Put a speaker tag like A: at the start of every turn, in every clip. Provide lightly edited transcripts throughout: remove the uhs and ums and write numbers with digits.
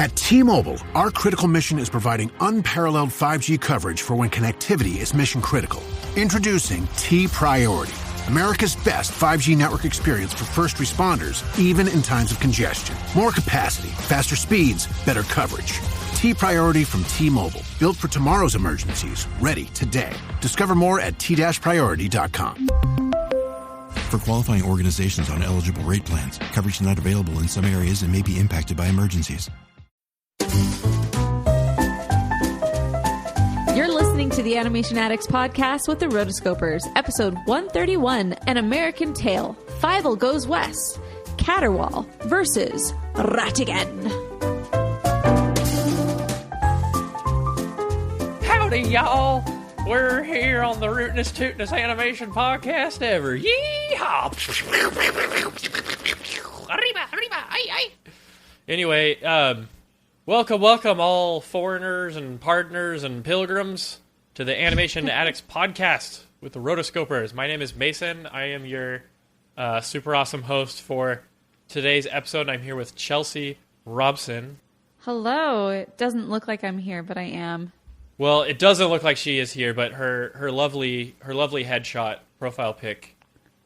A: At T-Mobile, our critical mission is providing unparalleled 5G coverage for when connectivity is mission critical. Introducing T-Priority, America's best 5G network experience for first responders, even in times of congestion. More capacity, faster speeds, better coverage. T-Priority from T-Mobile, built for tomorrow's emergencies, ready today. Discover more at t-priority.com.
B: For qualifying organizations on eligible rate plans, coverage not available in some areas and may be impacted by emergencies.
C: You're listening to the Animation Addicts podcast with the Rotoscopers, episode 131, An American Tale, Fievel Goes West, Caterwaul versus Ratigan.
D: Howdy, y'all. We're here on the rootinest, tootinest animation podcast ever. Yeehaw! Arriba, arriba, ay, ay. Anyway, welcome all foreigners and partners and pilgrims to the Animation Addicts podcast with the Rotoscopers. My name is Mason. I am your super awesome host for today's episode. I'm here with Chelsea Robson.
C: Hello. It doesn't look like I'm here, but I am.
D: Well, it doesn't look like she is here, but her lovely headshot profile pic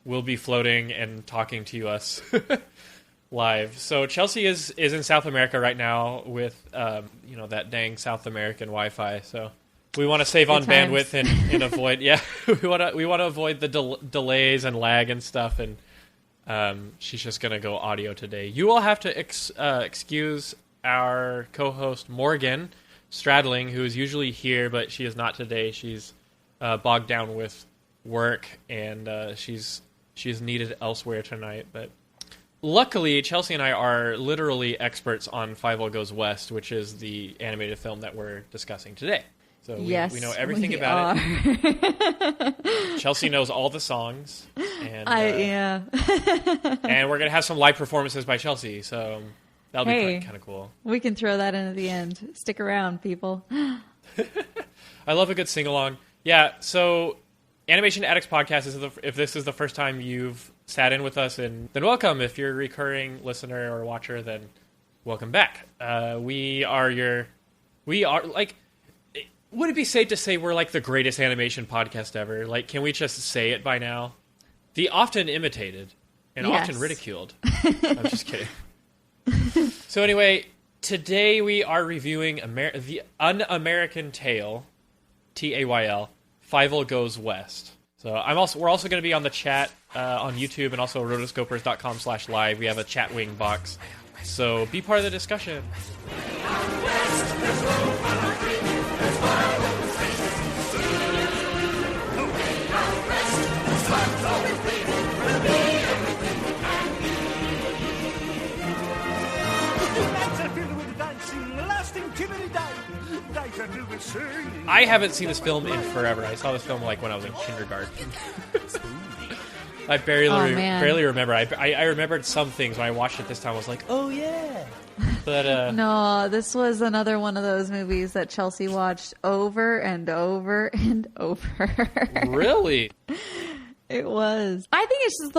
D: will be floating and talking to us live. So Chelsea is in South America right now with that dang South American Wi-Fi. So we want to save on bandwidth and avoid we want to avoid the delays and lag and stuff. And she's just gonna go audio today. You will have to excuse our co-host Morgan Stradling, who is usually here, but she is not today. She's bogged down with work, and she's needed elsewhere tonight. But luckily, Chelsea and I are literally experts on Fievel Goes West, which is the animated film that we're discussing today. So we know everything about it. Chelsea knows all the songs, and and we're gonna have some live performances by Chelsea. So. That'll be kind of cool.
C: We can throw that in at the end. Stick around, people.
D: I love a good sing-along. Yeah, so Animation Addicts Podcast, if this is the first time you've sat in with us, then welcome. If you're a recurring listener or watcher, then welcome back. We are like, would it be safe to say we're like the greatest animation podcast ever? Like, can we just say it by now? The often imitated and often ridiculed. I'm just kidding. So anyway, today we are reviewing the Un-American Tale, Tayl, Fievel Goes West. So we're also going to be on the chat on YouTube and also rotoscopers.com/live. We have a chat wing box, so be part of the discussion. I haven't seen this film in forever. I saw this film like when I was in kindergarten. I barely remember. I remembered some things when I watched it this time. I was like, oh yeah. But
C: no, this was another one of those movies that Chelsea watched over and over and over.
D: Really?
C: It was. I think it's just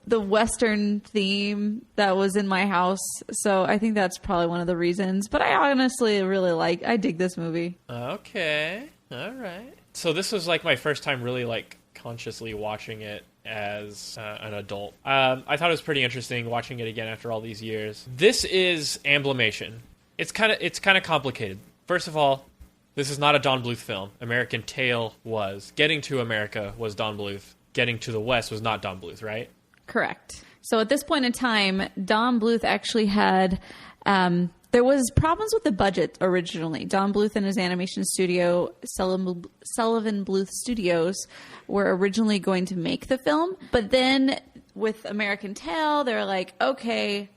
C: the Western theme that was in my house. So I think that's probably one of the reasons. But I honestly I dig this movie.
D: Okay. All right. So this was like my first time really like consciously watching it as an adult. I thought it was pretty interesting watching it again after all these years. This is Amblimation. It's kind of complicated. First of all, this is not a Don Bluth film. American Tale was. Getting to America was Don Bluth. Getting to the West was not Don Bluth, right?
C: Correct. So at this point in time, Don Bluth actually had... there was problems with the budget originally. Don Bluth and his animation studio, Sullivan Bluth Studios, were originally going to make the film. But then with American Tale, they're like, okay...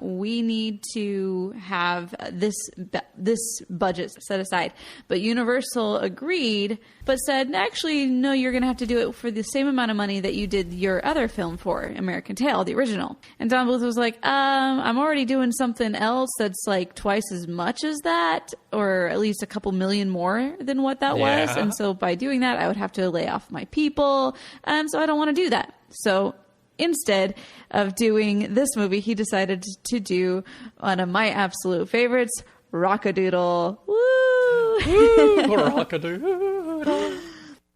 C: we need to have this budget set aside. But Universal agreed, but said, actually, no, you're going to have to do it for the same amount of money that you did your other film for, American Tail, the original. And Don Bluth was like, I'm already doing something else that's like twice as much as that, or at least a couple million more than what that was. And so by doing that, I would have to lay off my people. And so I don't want to do that. So instead of doing this movie, he decided to do one of my absolute favorites, Rockadoodle. Woo!
D: Rockadoodle.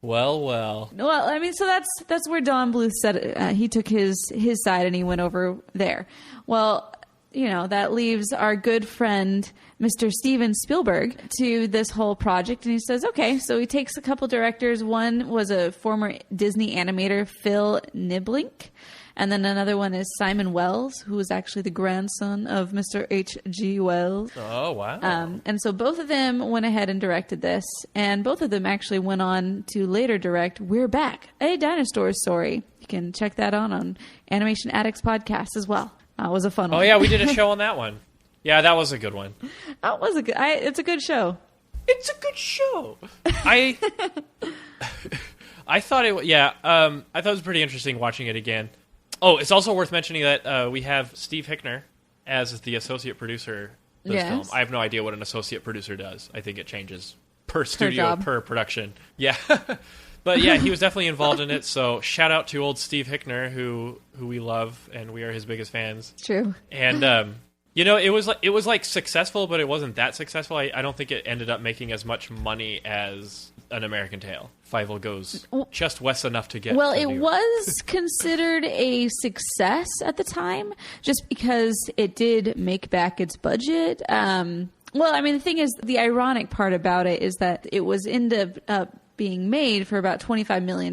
D: Well.
C: I mean, so that's where Don Bluth said he took his side and he went over there. Well, that leaves our good friend, Mr. Steven Spielberg, to this whole project. And he says, okay, so he takes a couple directors. One was a former Disney animator, Phil Niblink. And then another one is Simon Wells, who was actually the grandson of Mr. H.G. Wells.
D: Oh, wow.
C: And so both of them went ahead and directed this. And both of them actually went on to later direct We're Back, a dinosaur story. You can check that on Animation Addicts podcast as well. That was a fun one.
D: Oh, yeah, we did a show on that one. Yeah, that was a good one.
C: That was it's a good show.
D: It's a good show. I thought it was pretty interesting watching it again. Oh, it's also worth mentioning that we have Steve Hickner as the associate producer of this film. I have no idea what an associate producer does. I think it changes per studio, per production. Yeah. But yeah, he was definitely involved in it. So shout out to old Steve Hickner, who we love, and we are his biggest fans.
C: True.
D: And it was like successful, but it wasn't that successful. I don't think it ended up making as much money as An American Tail. Fievel Goes just west enough to get.
C: Well,
D: to
C: it
D: New York.
C: was considered a success at the time, just because it did make back its budget. Well, I mean, the thing is, the ironic part about it is that it was ended up being made for about $25 million,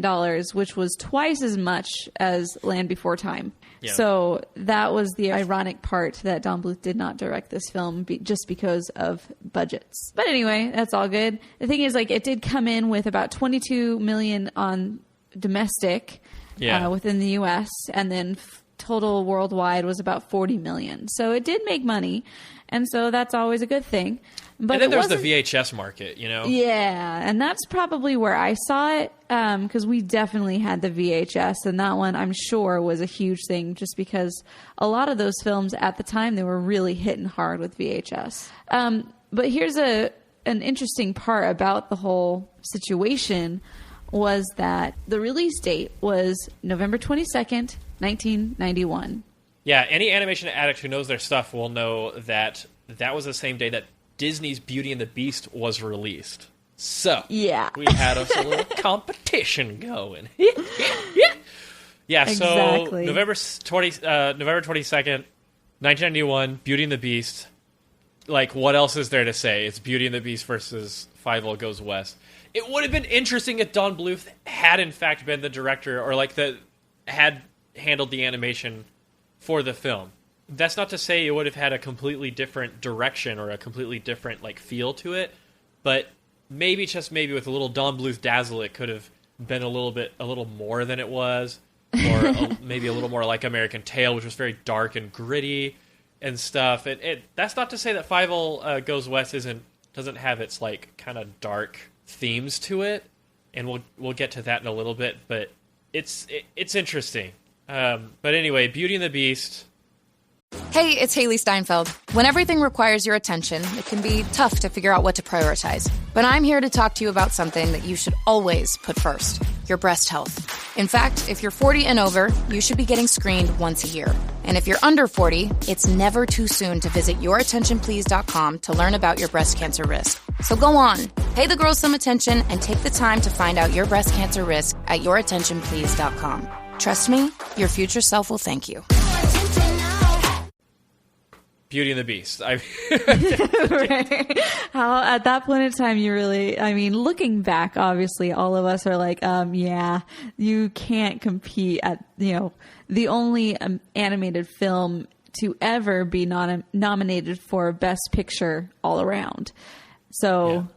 C: which was twice as much as Land Before Time. Yeah. So that was the ironic part, that Don Bluth did not direct this film just because of budgets. But anyway, that's all good. The thing is, it did come in with about $22 million on domestic within the U.S., and then total worldwide was about $40 million. So it did make money, and so that's always a good thing. But
D: and then there's the VHS market,
C: Yeah, and that's probably where I saw it, because we definitely had the VHS, and that one, I'm sure, was a huge thing, just because a lot of those films at the time, they were really hitting hard with VHS. But here's an interesting part about the whole situation, was that the release date was November 22nd, 1991.
D: Yeah, any animation addict who knows their stuff will know that was the same day that Disney's Beauty and the Beast was released. So,
C: yeah,
D: we had us a little competition going. Yeah,
C: exactly.
D: So November 22nd, 1991, Beauty and the Beast. What else is there to say? It's Beauty and the Beast versus Fievel Goes West. It would have been interesting if Don Bluth had in fact been the director, or had handled the animation for the film. That's not to say it would have had a completely different direction or a completely different feel to it, but maybe, just maybe, with a little Don Bluth dazzle, it could have been a little more than it was, or maybe a little more like American Tail, which was very dark and gritty and stuff. That's not to say that Fievel Goes West doesn't have its kind of dark themes to it, and we'll get to that in a little bit. But it's interesting. But anyway, Beauty and the Beast.
E: Hey, it's Haley Steinfeld. When everything requires your attention, it can be tough to figure out what to prioritize. But I'm here to talk to you about something that you should always put first: your breast health. In fact, if you're 40 and over, you should be getting screened once a year. And if you're under 40, it's never too soon to visit yourattentionplease.com to learn about your breast cancer risk. So go on, pay the girls some attention and take the time to find out your breast cancer risk at yourattentionplease.com. Trust me, your future self will thank you.
D: Beauty and the Beast.
C: Right. How at that point in time you really, looking back, obviously all of us are yeah, you can't compete at, the only animated film to ever be nominated for Best Picture all around. So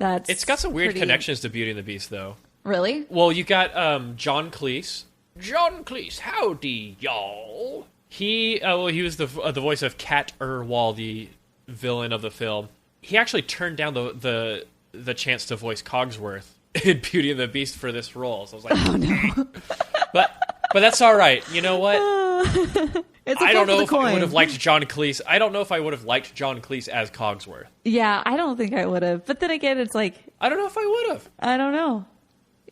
D: it's got some weird connections to Beauty and the Beast, though.
C: Really?
D: Well, you got John Cleese. John Cleese, howdy, y'all. He was the voice of Cat Waul, the villain of the film. He actually turned down the chance to voice Cogsworth in Beauty and the Beast for this role. So I was like,
C: oh no.
D: But that's all right. You know what?
C: I
D: don't know if I would have liked John Cleese. I don't know if I would have liked John Cleese as Cogsworth.
C: Yeah, I don't think I would have. But then again, it's I
D: don't know if I would have.
C: I don't know.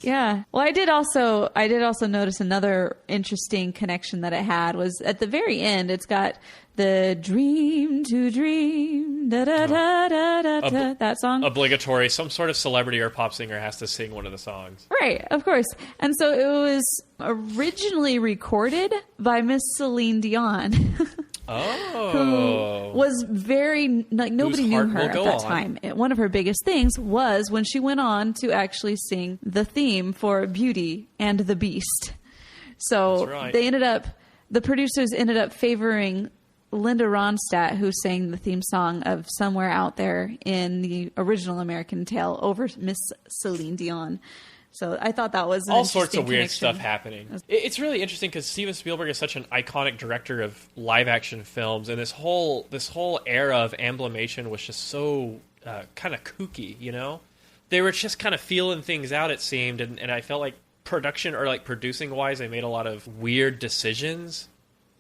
C: Yeah. Well, I did also notice another interesting connection that it had was at the very end. It's got the dream to dream, da da da da da da. That song.
D: Obligatory. Some sort of celebrity or pop singer has to sing one of the songs.
C: Right. Of course. And so it was originally recorded by Miss Celine Dion. Who was very, like, nobody knew her at that time. One of her biggest things was when she went on to actually sing the theme for Beauty and the Beast. So the producers ended up favoring Linda Ronstadt, who sang the theme song of Somewhere Out There in the original American Tale, over Miss Celine Dion. So I thought that was
D: all sorts of weird stuff happening. It's really interesting because Steven Spielberg is such an iconic director of live action films, and this whole era of amblimation was just so kind of kooky. You know, they were just kind of feeling things out. It seemed, and I felt like production or like producing wise, they made a lot of weird decisions,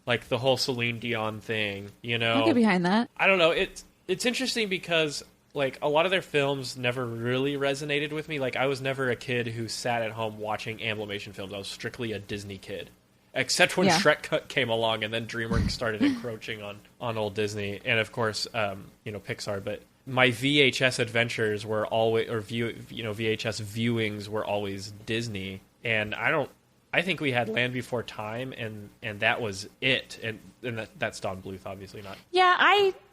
D: like the whole Celine Dion thing. You know,
C: I'll get behind that.
D: I don't know. It's interesting because, like, a lot of their films never really resonated with me. Like, I was never a kid who sat at home watching Amblimation films. I was strictly a Disney kid. Except when Shrek came along and then DreamWorks started encroaching on old Disney. And, of course, Pixar. But my VHS adventures were always, or VHS viewings were always Disney. And I think we had Land Before Time, and that was it. And that's Don Bluth, obviously, not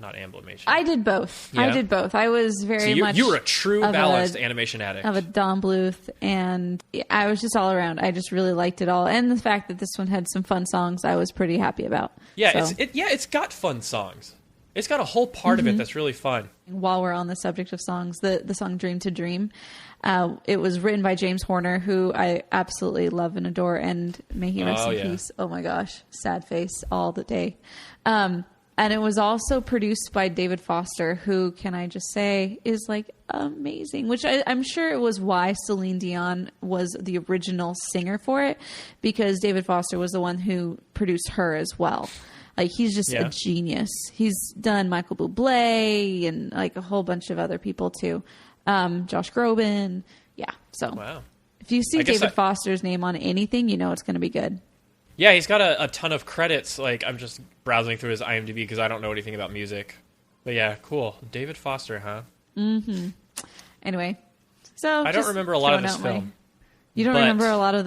D: Amblimation.
C: I did both.
D: Yeah.
C: I did both. I was very much...
D: You were a true balanced animation addict.
C: Of a Don Bluth, and I was just all around. I just really liked it all. And the fact that this one had some fun songs, I was pretty happy about.
D: Yeah, so. It's got fun songs. It's got a whole part of it that's really fun.
C: While we're on the subject of songs, the song Dream to Dream, it was written by James Horner, who I absolutely love and adore, and may he rest in peace. Oh my gosh, sad face all the day. And it was also produced by David Foster, who, can I just say, is like amazing, which I'm sure it was why Celine Dion was the original singer for it, because David Foster was the one who produced her as well. Like, he's just a genius. He's done Michael Bublé and like a whole bunch of other people too. Josh Groban. Yeah. So if you see David Foster's name on anything, you know it's going to be good.
D: Yeah, he's got a ton of credits. Like, I'm just browsing through his IMDb because I don't know anything about music. But yeah, cool. David Foster, huh?
C: Mm-hmm. Anyway, so
D: I don't remember a lot of this film.
C: You don't remember a lot of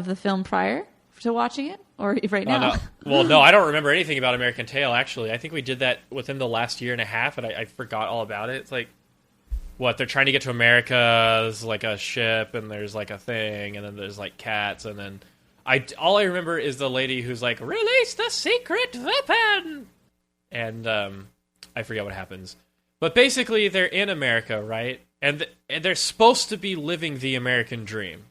C: the film prior to watching it? Or right now?
D: No. Well, no, I don't remember anything about American Tail, actually. I think we did that within the last year and a half, and I forgot all about it. It's like, what, they're trying to get to America, there's like a ship, and there's like a thing, and then there's like cats, and then... all I remember is the lady who's like, release the secret weapon! And I forget what happens. But basically, they're in America, right? And they're supposed to be living the American dream.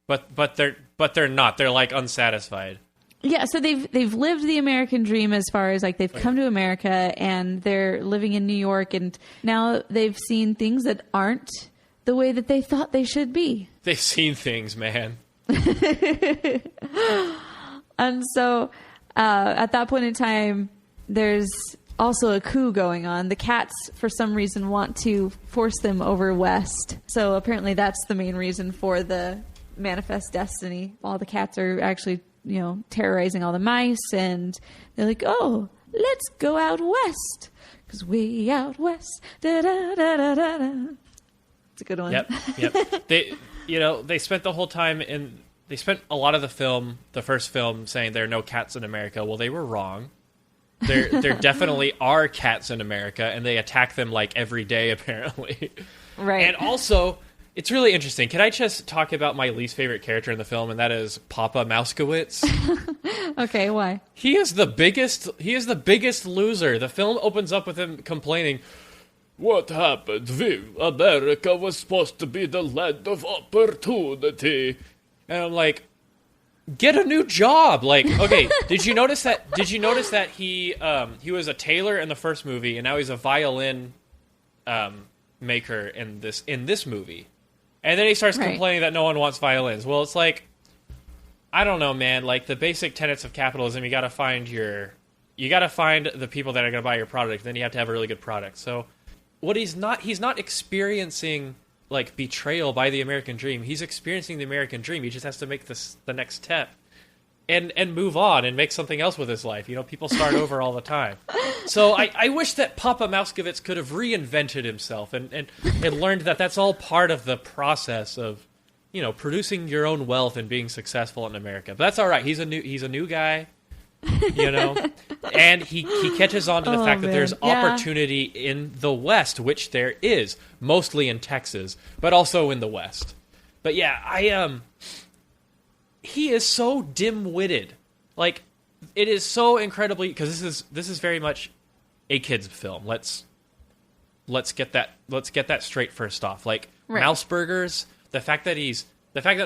D: But they're not. They're like unsatisfied.
C: Yeah, so they've lived the American dream as far as like they've come to America and they're living in New York, and now they've seen things that aren't the way that they thought they should be.
D: They've seen things, man.
C: And so at that point in time, there's also a coup going on. The cats, for some reason, want to force them over west. So apparently that's the main reason for the manifest destiny. All the cats are actually, terrorizing all the mice, and they're like, oh, let's go out west, because way out west, da da da da da da. It's a good one.
D: Yep. They spent the whole time they spent a lot of the first film, saying there are no cats in America. Well, they were wrong. There definitely are cats in America, and they attack them like every day, apparently.
C: Right.
D: And also, it's really interesting. Can I just talk about my least favorite character in the film, and that is Papa Mousekewitz?
C: Okay, why?
D: He is the biggest loser. The film opens up with him complaining, "What happened? America was supposed to be the land of opportunity." And I'm like, get a new job. Like, okay, did you notice that he was a tailor in the first movie, and now he's a violin maker in this movie? And then he starts complaining that no one wants violins. Well, it's like, I don't know, man. Like, the basic tenets of capitalism, you got to find the people that are going to buy your product. Then you have to have a really good product. So, he's not experiencing like betrayal by the American dream. He's experiencing the American dream. He just has to make the next step and move on and make something else with his life. You know, people start over all the time. So I wish that Papa Mouskovitz could have reinvented himself and learned that that's all part of the process of, you know, producing your own wealth and being successful in America. But that's all right. He's a new guy, you know, and he catches on to the fact that there's opportunity in the West, which there is, mostly in Texas, but also in the West. But yeah, he is so dim-witted. Like, it is so incredibly, because this is very much a kid's film. Let's get that straight first off. Like, right. Mouse burgers, the fact that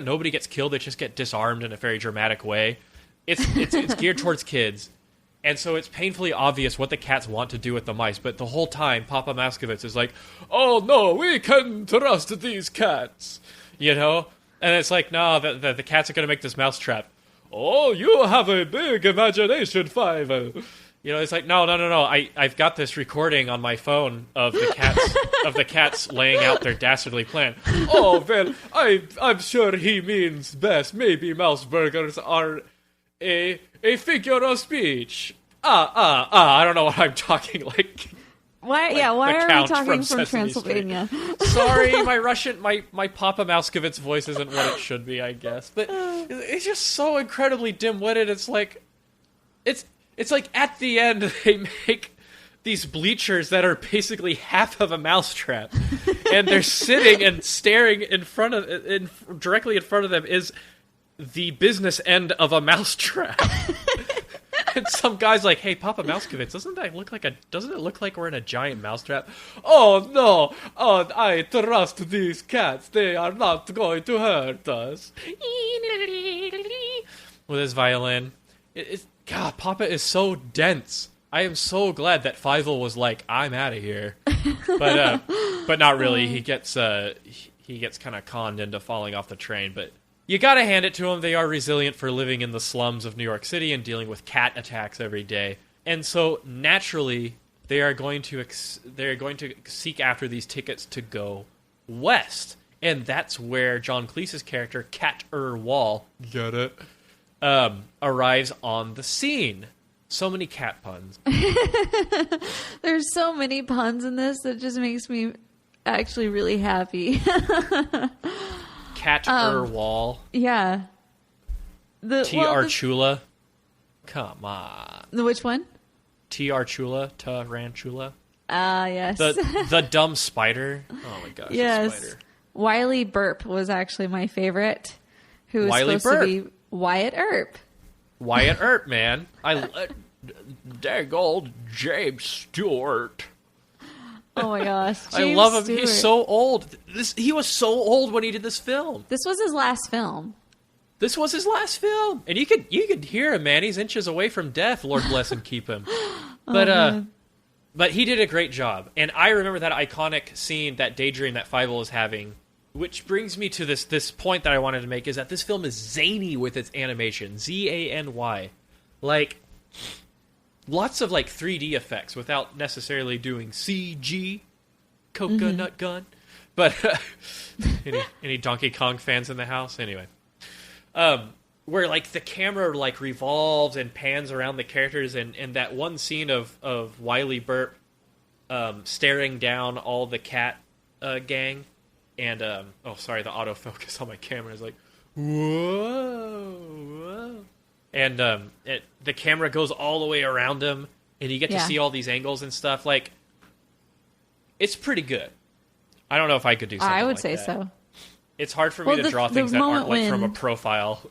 D: nobody gets killed, they just get disarmed in a very dramatic way. It's geared towards kids, and so it's painfully obvious what the cats want to do with the mice. But the whole time, Papa Mouskovitz is like, "Oh no, we can't trust these cats," you know. And it's like, no, the cats are going to make this mousetrap. Oh, you have a big imagination, Fievel. You know, it's like, no. I've got this recording on my phone of the cats laying out their dastardly plan. Oh, well, I'm sure he means best. Maybe mouse burgers are a figure of speech. I don't know what I'm talking like.
C: Why?
D: Like
C: yeah, why are we talking from
D: Sesame
C: Transylvania?
D: Sorry, my Papa Mouskovitz voice isn't what it should be, I guess. But it's just so incredibly dim-witted. It's like at the end they make these bleachers that are basically half of a mousetrap, and they're sitting and staring directly in front of them is the business end of a mousetrap. And some guy's like, "Hey, Papa Mouskovitz, doesn't it look like we're in a giant mousetrap?" "Oh no! Oh, I trust these cats. They are not going to hurt us." With his violin, God, Papa is so dense. I am so glad that Fievel was like, "I'm out of here," but not really. He gets kind of conned into falling off the train, but. You gotta hand it to them. They are resilient for living in the slums of New York City and dealing with cat attacks every day. And so, naturally, they are going to seek after these tickets to go west. And that's where John Cleese's character, Waul, get it, arrives on the scene. So many cat puns.
C: There's so many puns in this that just makes me actually really happy.
D: Waul.
C: Yeah.
D: Archula. Come on.
C: Which one?
D: Archula. Ranchula.
C: Yes.
D: The dumb spider. Oh my gosh.
C: Yes.
D: Spider.
C: Wiley Burp was actually my favorite. Who was supposed to be Wyatt Earp.
D: Wyatt Earp, man. Dang old James Stewart.
C: Oh my gosh.
D: I love him. Stewart. He's so old. He was so old when he did this film.
C: This was his last film.
D: And you could hear him, man. He's inches away from death. Lord bless and keep him. But he did a great job. And I remember that iconic scene, that daydream that Fievel is having, which brings me to this point that I wanted to make, is that this film is zany with its animation. Zany. Like, lots of, like, 3D effects without necessarily doing CG. Coconut gun. But, any Donkey Kong fans in the house? Anyway. Where, like, the camera, like, revolves and pans around the characters, and that one scene of Wiley Burp staring down all the cat gang, and, the autofocus on my camera is like, whoa. And the camera goes all the way around him, and you get to see all these angles and stuff. Like, it's pretty good. I don't know if I could do something like that.
C: I would say so.
D: It's hard for me to draw things that aren't like from a profile.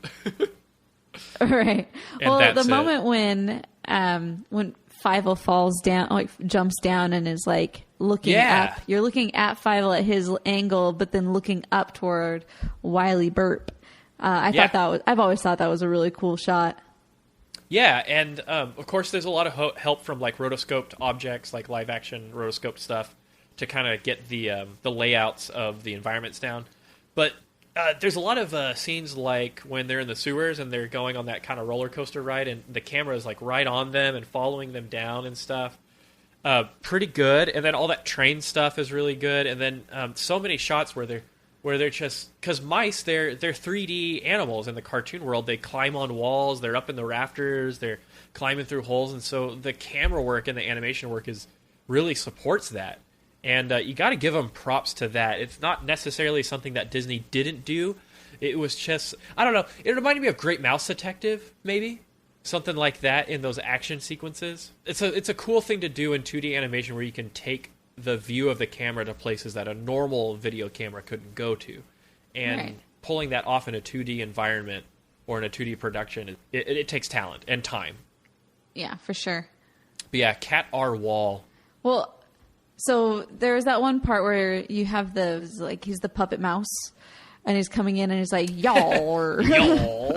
C: Right. Well, the moment when Fievel falls down, like jumps down and is like looking up. You're looking at Fievel at his angle, but then looking up toward Wiley Burp. I've always thought that was a really cool shot.
D: Yeah, and of course there's a lot of help from like rotoscoped objects, like live action rotoscoped stuff, to kind of get the layouts of the environments down. But there's a lot of scenes like when they're in the sewers and they're going on that kind of roller coaster ride, and the camera is like right on them and following them down and stuff. Pretty good. And then all that train stuff is really good. And then so many shots where where they're just, because mice, they're 3D animals in the cartoon world. They climb on walls, they're up in the rafters, they're climbing through holes, and so the camera work and the animation work really supports that. And you got to give them props to that. It's not necessarily something that Disney didn't do. It was just, I don't know, it reminded me of Great Mouse Detective, maybe? Something like that in those action sequences. It's a cool thing to do in 2D animation where you can take the view of the camera to places that a normal video camera couldn't go to. And pulling that off in a 2D environment or in a 2D production, it takes talent and time.
C: Yeah, for sure.
D: But yeah, Cat R. Waul.
C: Well, so there's that one part where you have he's the puppet mouse, and he's coming in and he's like, y'all.
D: Y'all.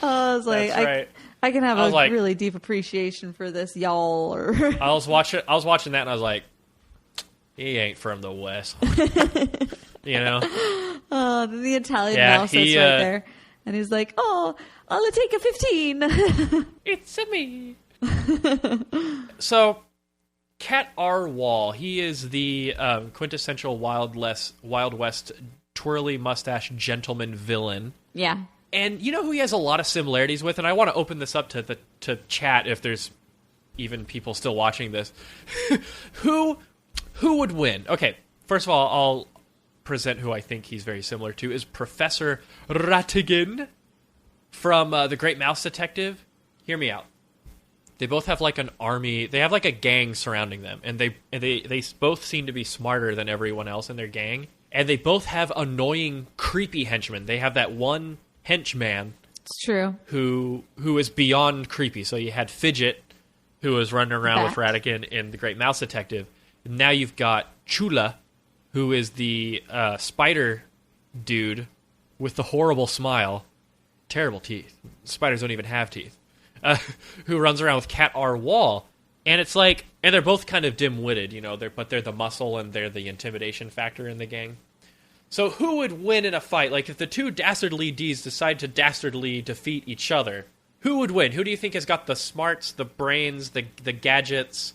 C: I was like,
D: That's right.
C: I can have a really deep appreciation for this, y'all.
D: I was watching that and I was like, he ain't from the West. You know?
C: The Italian mouse is right there. And he's like, oh, I'll take a 15.
D: It's a me. So, Cat R. Waul, he is the quintessential Wild West twirly mustache gentleman villain.
C: Yeah.
D: And you know who he has a lot of similarities with? And I want to open this up to chat if there's even people still watching this. Who would win? Okay, first of all, I'll present who I think he's very similar to is Professor Ratigan from The Great Mouse Detective. Hear me out. They both have like an army. They have like a gang surrounding them, and they both seem to be smarter than everyone else in their gang. And they both have annoying, creepy henchmen. They have that one henchman.
C: It's true.
D: Who is beyond creepy. So you had Fidget, who was running around with Ratigan in The Great Mouse Detective. Now you've got Chula, who is the spider dude with the horrible smile, terrible teeth. Spiders don't even have teeth. Who runs around with Cat R. Waul. And it's like, and they're both kind of dim-witted, you know, but they're the muscle and they're the intimidation factor in the gang. So who would win in a fight? Like, if the two dastardly Ds decide to dastardly defeat each other, who would win? Who do you think has got the smarts, the brains, the gadgets,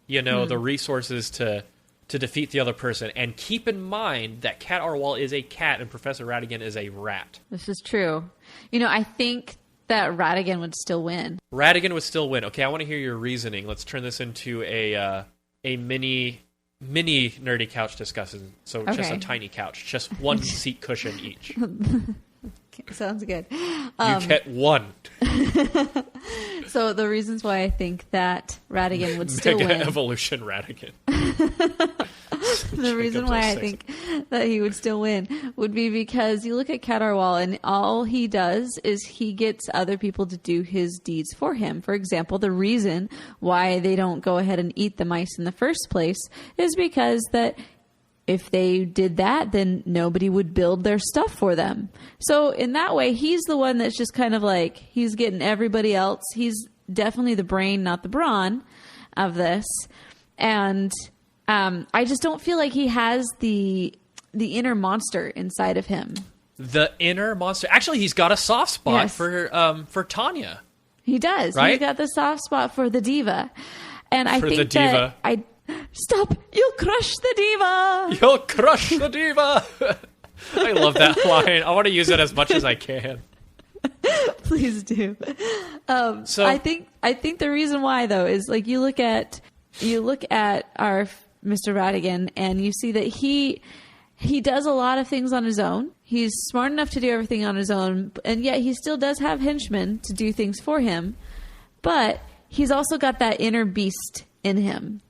D: you know, the resources to defeat the other person? And keep in mind that Cat R. Waul is a cat and Professor Ratigan is a rat.
C: This is true. You know, I think that Ratigan would still win.
D: Ratigan would still win. Okay, I want to hear your reasoning. Let's turn this into a mini nerdy couch discussion. So just a tiny couch, just one seat cushion each.
C: Sounds good.
D: You get one.
C: So the reasons why I think that Ratigan would still win.
D: Mega Evolution Ratigan.
C: The reason why I think that he would still win would be because you look at Cat R. Waul and all he does is he gets other people to do his deeds for him. For example, the reason why they don't go ahead and eat the mice in the first place is because that if they did that, then nobody would build their stuff for them. So in that way, he's the one that's just kind of like, he's getting everybody else. He's definitely the brain, not the brawn of this. And I just don't feel like he has the inner monster inside of him. The
D: inner monster. Actually, he's got a soft spot for Tanya.
C: He does.
D: Right?
C: He's got the soft spot for the diva. And I think
D: the diva.
C: that stop! You'll crush the diva.
D: You'll crush the diva. I love that line. I want to use it as much as I can.
C: Please do. So I think the reason why though is like you look at our Mr. Ratigan and you see that he does a lot of things on his own. He's smart enough to do everything on his own, and yet he still does have henchmen to do things for him. But he's also got that inner beast in him.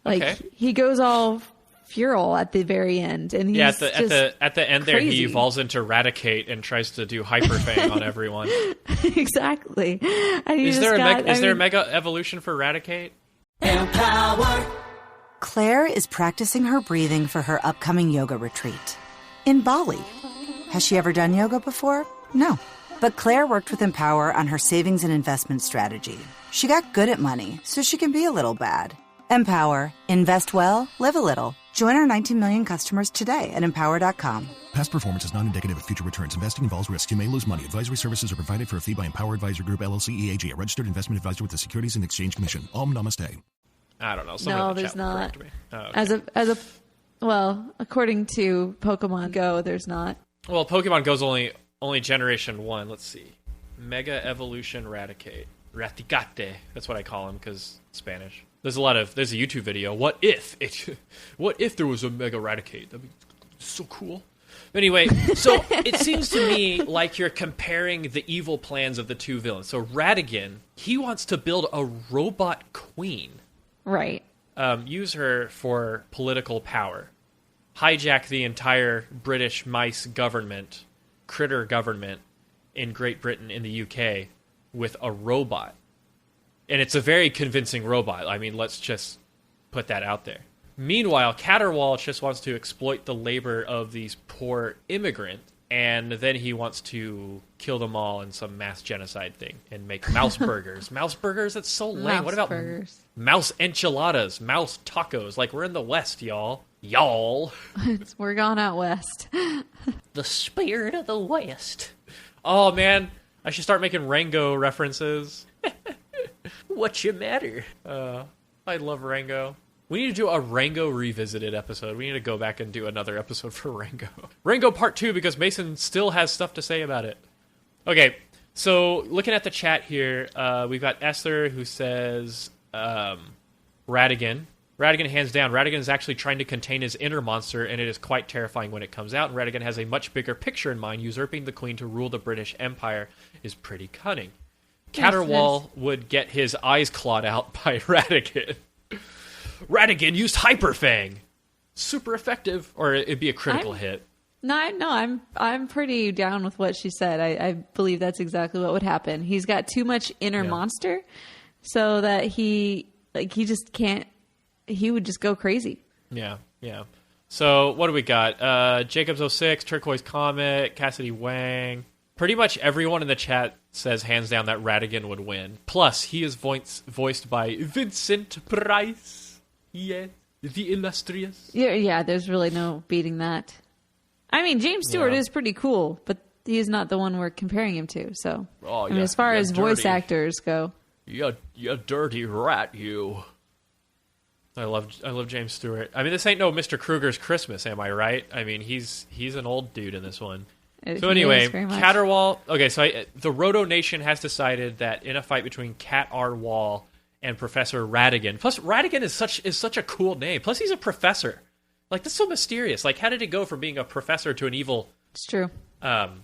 C: Like he goes all feral at the very end, and he's
D: at the end there
C: crazy.
D: he evolves into Raticate and tries to do hyperfang on everyone.
C: Exactly. And
D: is there a mega evolution for Raticate?
F: Empower. Claire is practicing her breathing for her upcoming yoga retreat in Bali. Has she ever done yoga before? No. But Claire worked with Empower on her savings and investment strategy. She got good at money, so she can be a little bad. Empower. Invest well, live a little. Join our 19 million customers today at empower.com.
B: Past performance is not indicative of future returns. Investing involves risks. You may lose money. Advisory services are provided for a fee by Empower Advisor Group, LLC, EAG, a registered investment advisor with the Securities and Exchange Commission. Om Namaste.
D: I don't know.
C: No, there's not.
D: Oh, okay.
C: Well, according to Pokemon Go, there's not.
D: Well, Pokemon Go's only Generation 1. Let's see. Mega Evolution Raticate. That's what I call him because Spanish. There's a YouTube video. What if there was a Mega Raticate? That'd be so cool. Anyway, so it seems to me like you're comparing the evil plans of the two villains. So Ratigan, he wants to build a robot queen.
C: Right.
D: Use her for political power. Hijack the entire British mice government, critter government in Great Britain, in the UK, with a robot. And it's a very convincing robot. I mean, let's just put that out there. Meanwhile, Caterwaul just wants to exploit the labor of these poor immigrants, and then he wants to kill them all in some mass genocide thing and make mouse burgers. Mouse burgers? That's so lame.
C: Mouse
D: what about
C: burgers?
D: Mouse enchiladas, mouse tacos? Like, we're in the West, y'all. Y'all.
C: We're gone out west.
D: The spirit of the West. Oh, man. I should start making Rango references. What's your matter? I love Rango. We need to do a Rango Revisited episode. We need to go back and do another episode for Rango. Rango Part 2, because Mason still has stuff to say about it. Okay, so looking at the chat here, we've got Esther who says Ratigan. Ratigan, hands down. Ratigan is actually trying to contain his inner monster, and it is quite terrifying when it comes out. And Ratigan has a much bigger picture in mind. Usurping the queen to rule the British Empire is pretty cunning. Caterwaul would get his eyes clawed out by Ratigan. Ratigan used Hyperfang. Super effective. Or it'd be a critical hit.
C: No, I'm pretty down with what she said. I believe that's exactly what would happen. He's got too much inner monster, so that he just can't. He would just go crazy. Yeah.
D: So what do we got? Jacobs06, Turquoise Comet, Cassidy Wang. Pretty much everyone in the chat says hands down that Ratigan would win. Plus, he is voiced by Vincent Price. Yes, the illustrious.
C: Yeah, there's really no beating that. I mean, James Stewart is pretty cool, but he is not the one we're comparing him to. So, as far as voice actors go,
D: you dirty rat, you. I love James Stewart. I mean, this ain't no Mr. Krueger's Christmas, am I right? I mean, he's an old dude in this one. So anyway, Caterwaul. Okay, so the Roto Nation has decided that in a fight between Cat R. Waul and Professor Ratigan. Plus, Ratigan is such a cool name. Plus, he's a professor. Like, that's so mysterious. Like, how did it go from being a professor to an evil?
C: It's true.
D: An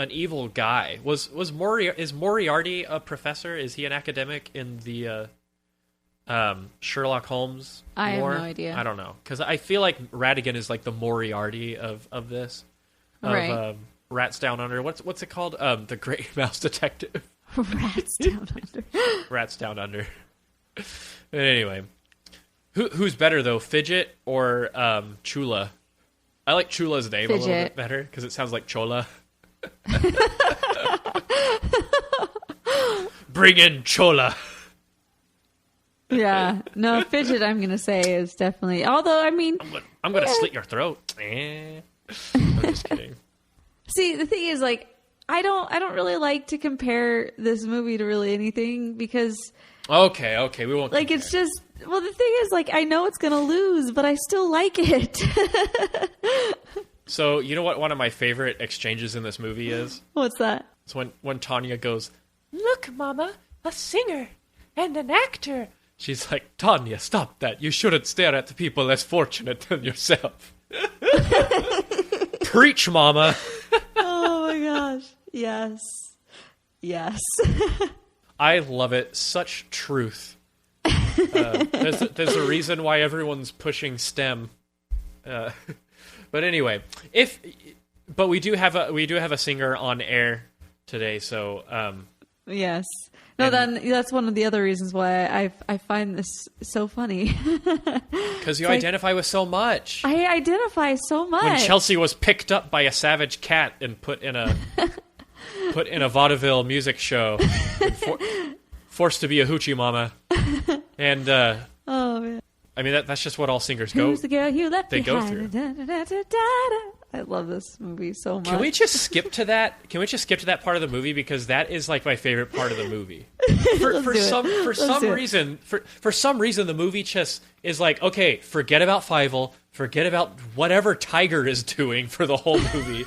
D: evil guy. Is Moriarty a professor? Is he an academic in the Sherlock Holmes lore?
C: I have no idea.
D: I don't know, because I feel like Ratigan is like the Moriarty of this. Of Rats Down Under. What's it called? The Great Mouse Detective.
C: Rats Down Under.
D: Rats Down Under. But anyway, who's better though, Fidget or Chula? I like Chula's name a little bit better because it sounds like Chola. Bring in Chola.
C: Yeah, no, Fidget. I'm gonna say is definitely. Although I mean,
D: I'm gonna slit your throat. I'm just kidding.
C: See, the thing is, like, I don't really like to compare this movie to really anything because.
D: Okay, we won't.
C: Like, compare. It's just. Well, the thing is, like, I know it's gonna lose, but I still like it.
D: So, you know what one of my favorite exchanges in this movie is?
C: What's that?
D: It's when Tanya goes, "Look, Mama, a singer and an actor." She's like, "Tanya, stop that. You shouldn't stare at the people less fortunate than yourself." Preach, Mama.
C: Oh my gosh. Yes.
D: I love it. Such truth. There's a reason why everyone's pushing STEM. But anyway, but we do have a singer on air today, so
C: yes. No, then that's one of the other reasons why I find this so funny.
D: Because you identify with so much.
C: I identify so much.
D: When Chelsea was picked up by a savage cat and put in a vaudeville music show, and forced to be a hoochie mama, and oh man, I mean that's just what all singers go.
C: Who's the girl you left
D: they
C: behind?
D: go through.
C: I love this movie so much.
D: Can we just skip to that? Can we just skip to that part of the movie, because that is like my favorite part of the movie. For some reason the movie just is like, okay, forget about Fievel, forget about whatever Tiger is doing for the whole movie,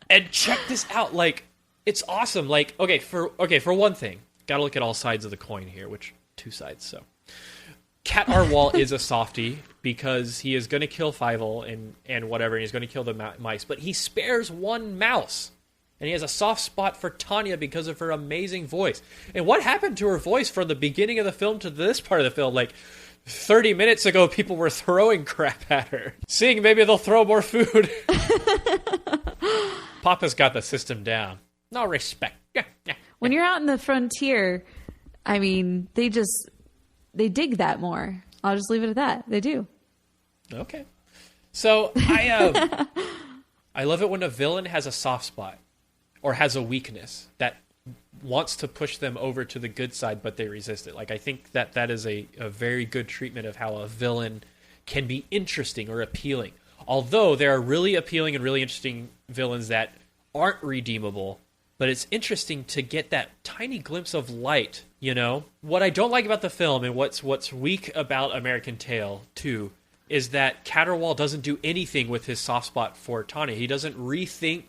D: and check this out. Like, it's awesome. Like, okay, for one thing, got to look at all sides of the coin here, which two sides. So, Cat R. Waul is a softie because he is going to kill Fievel and whatever, and he's going to kill the mice, but he spares one mouse. And he has a soft spot for Tanya because of her amazing voice. And what happened to her voice from the beginning of the film to this part of the film? Like, 30 minutes ago, people were throwing crap at her. Seeing maybe they'll throw more food. Papa's got the system down. No respect.
C: When you're out in the frontier, I mean, they dig that more. I'll just leave it at that. They do.
D: Okay. So, I love it when a villain has a soft spot. Or has a weakness that wants to push them over to the good side, but they resist it. Like, I think that is a very good treatment of how a villain can be interesting or appealing. Although there are really appealing and really interesting villains that aren't redeemable, but it's interesting to get that tiny glimpse of light, you know? What I don't like about the film, and what's weak about American Tail, too, is that Caterwall doesn't do anything with his soft spot for Tanya. He doesn't rethink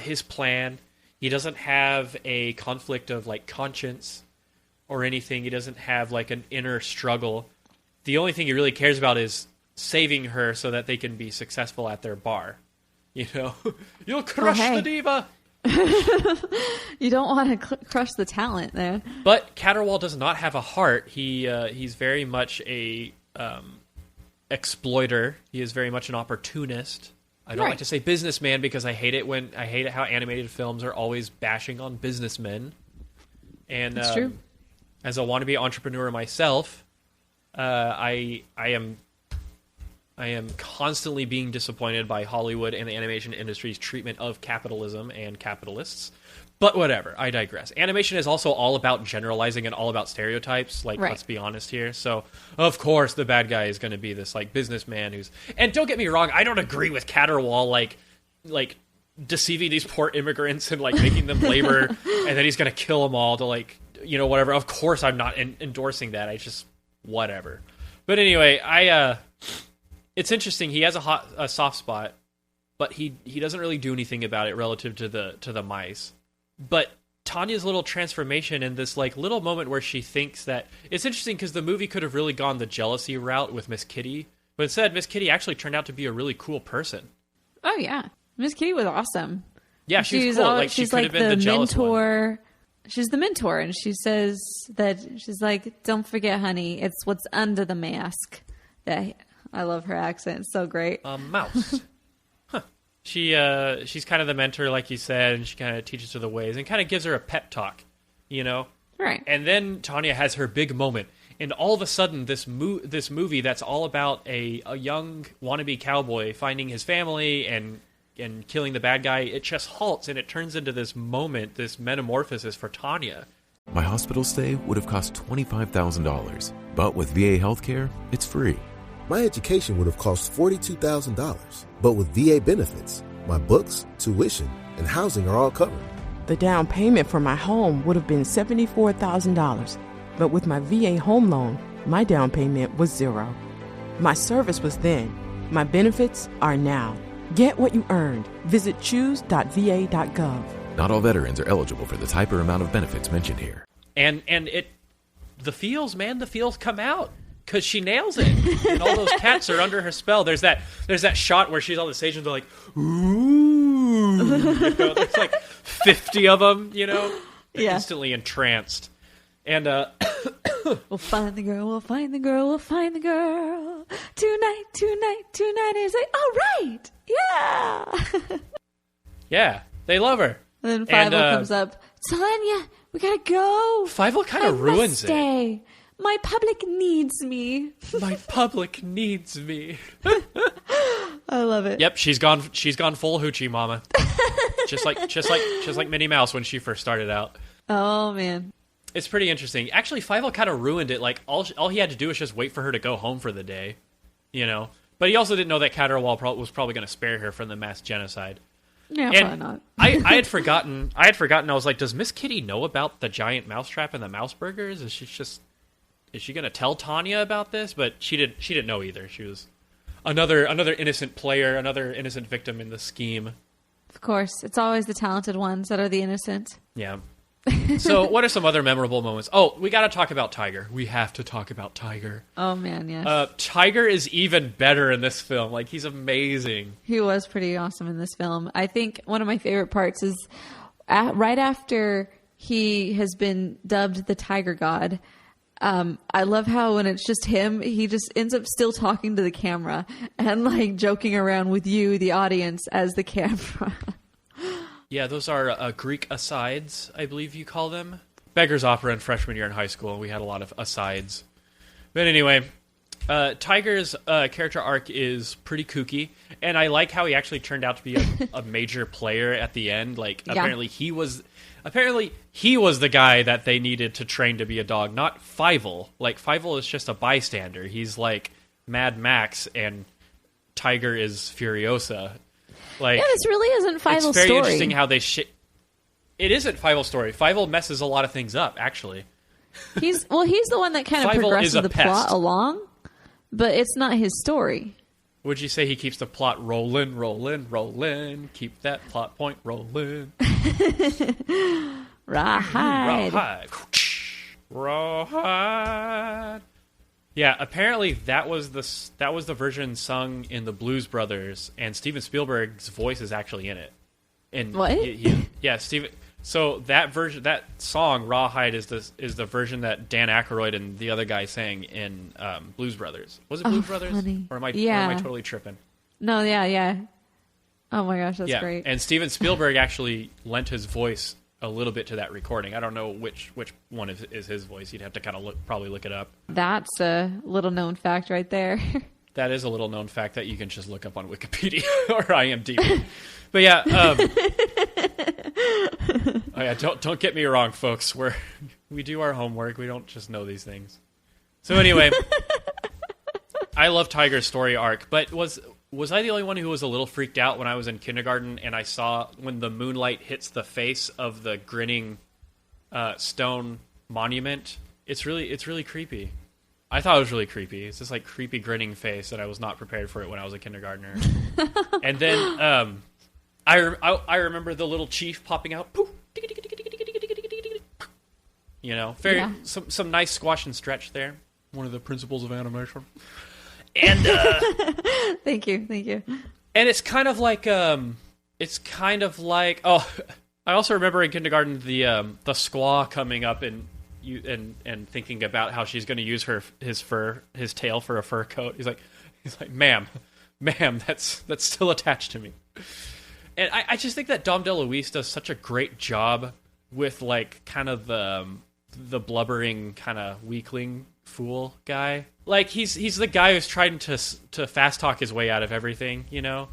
D: his plan. He doesn't have a conflict of like conscience or anything. He doesn't have like an inner struggle. The only thing he really cares about is saving her so that they can be successful at their bar. You know, you'll crush the diva.
C: You don't want to crush the talent there.
D: But Caterwall does not have a heart. He's very much a exploiter. He is very much an opportunist. I don't like to say businessman because I hate it how animated films are always bashing on businessmen. And
C: that's true.
D: As a wannabe entrepreneur myself, I am constantly being disappointed by Hollywood and the animation industry's treatment of capitalism and capitalists. But whatever, I digress. Animation is also all about generalizing and all about stereotypes. Like, let's be honest here. So, of course, the bad guy is going to be this like businessman who's. And don't get me wrong, I don't agree with Caterwall like deceiving these poor immigrants and like making them labor, and then he's going to kill them all to like whatever. Of course, I'm not endorsing that. I just whatever. But anyway, it's interesting. He has a soft spot, but he doesn't really do anything about it relative to the mice. But Tanya's little transformation in this like little moment where she thinks that it's interesting because the movie could have really gone the jealousy route with Miss Kitty, but instead Miss Kitty actually turned out to be a really cool person.
C: Oh yeah, Miss Kitty was awesome.
D: Yeah, she's cool. Like she could have been the mentor. One.
C: She's the mentor, and she says that she's like, "Don't forget, honey, it's what's under the mask." I love her accent; it's so great.
D: A mouse. She's kind of the mentor, like you said, and she kind of teaches her the ways and kind of gives her a pep talk,
C: Right.
D: And then Tanya has her big moment, and all of a sudden, this movie that's all about a young wannabe cowboy finding his family and killing the bad guy, it just halts and it turns into this moment, this metamorphosis for Tanya.
G: My hospital stay would have cost $25,000, but with VA healthcare, it's free.
H: My education would have cost $42,000, but with VA benefits, my books, tuition, and housing are all covered.
I: The down payment for my home would have been $74,000, but with my VA home loan, my down payment was $0. My service was then. My benefits are now. Get what you earned. Visit choose.va.gov.
G: Not all veterans are eligible for the type or amount of benefits mentioned here.
D: And the feels come out. Because she nails it, and all those cats are under her spell. There's that shot where she's on the stage and they're like, ooh, there's like 50 of them, instantly entranced. And
C: we'll find the girl, we'll find the girl, we'll find the girl. Tonight is it? All right, yeah.
D: Yeah, they love her.
C: And then Fievel comes up. Tanya, we gotta go.
D: Fievel kind of ruins it.
C: My public needs me.
D: My public needs me.
C: I love it.
D: Yep, she's gone full hoochie mama. just like Minnie Mouse when she first started out.
C: Oh man.
D: It's pretty interesting. Actually, Fievel kind of ruined it. Like all he had to do was just wait for her to go home for the day. But he also didn't know that Caterwaul was probably going to spare her from the mass genocide.
C: Yeah,
D: And
C: probably not.
D: I had forgotten. I was like, does Miss Kitty know about the giant mousetrap and the mouse burgers? Is she going to tell Tanya about this? But she didn't know either. She was another innocent player, another innocent victim in the scheme.
C: Of course, it's always the talented ones that are the innocent.
D: Yeah. So, what are some other memorable moments? Oh, we got to talk about Tiger. We have to talk about Tiger.
C: Oh man, yes.
D: Tiger is even better in this film. Like, he's amazing.
C: He was pretty awesome in this film. I think one of my favorite parts is right after he has been dubbed the Tiger God. I love how when it's just him, he just ends up still talking to the camera and like joking around with you, the audience, as the camera.
D: Yeah, those are Greek asides, I believe you call them. Beggar's Opera in freshman year in high school, we had a lot of asides. But anyway, Tiger's character arc is pretty kooky, and I like how he actually turned out to be a major player at the end. Like, apparently he was the guy that they needed to train to be a dog, not Fievel. Like, Fievel is just a bystander. He's like Mad Max, and Tiger is Furiosa. Like, yeah,
C: this really isn't Fievel's story.
D: It's very interesting how they It isn't Fievel's story. Fievel messes a lot of things up, actually.
C: He's the one that kind of progresses the plot along, but it's not his story.
D: Would you say he keeps the plot rolling? Keep that plot point rolling.
C: Rawhide.
D: Rawhide. Yeah, apparently that was the version sung in the Blues Brothers, and Steven Spielberg's voice is actually in it. And
C: what?
D: Yeah, Steven. So that song Rawhide is the version that Dan Aykroyd and the other guy sang in Blues Brothers. Was it Blues Brothers?
C: Funny.
D: Or am I totally tripping?
C: No, yeah. Oh my gosh, that's great.
D: And Steven Spielberg actually lent his voice a little bit to that recording. I don't know which one is his voice. You'd have to kind of probably look it up. That's
C: a little known fact right there.
D: That is a little known fact that you can just look up on Wikipedia or IMDb. But yeah, oh yeah, don't get me wrong, folks. We do our homework. We don't just know these things. So anyway, I love Tiger's story arc, but was I the only one who was a little freaked out when I was in kindergarten and I saw when the moonlight hits the face of the grinning stone monument? It's really creepy. I thought it was really creepy. It's this like creepy grinning face that I was not prepared for it when I was a kindergartner. And then I remember the little chief popping out. You know, some nice squash and stretch there. One of the principles of animation. And
C: thank you.
D: And it's kind of like oh, I also remember in kindergarten the squaw coming up and thinking about how she's going to use his tail for a fur coat. He's like, ma'am, that's still attached to me. And I just think that Dom DeLuise does such a great job with like kind of the blubbering kind of weakling fool guy. Like he's the guy who's trying to fast talk his way out of everything, you know.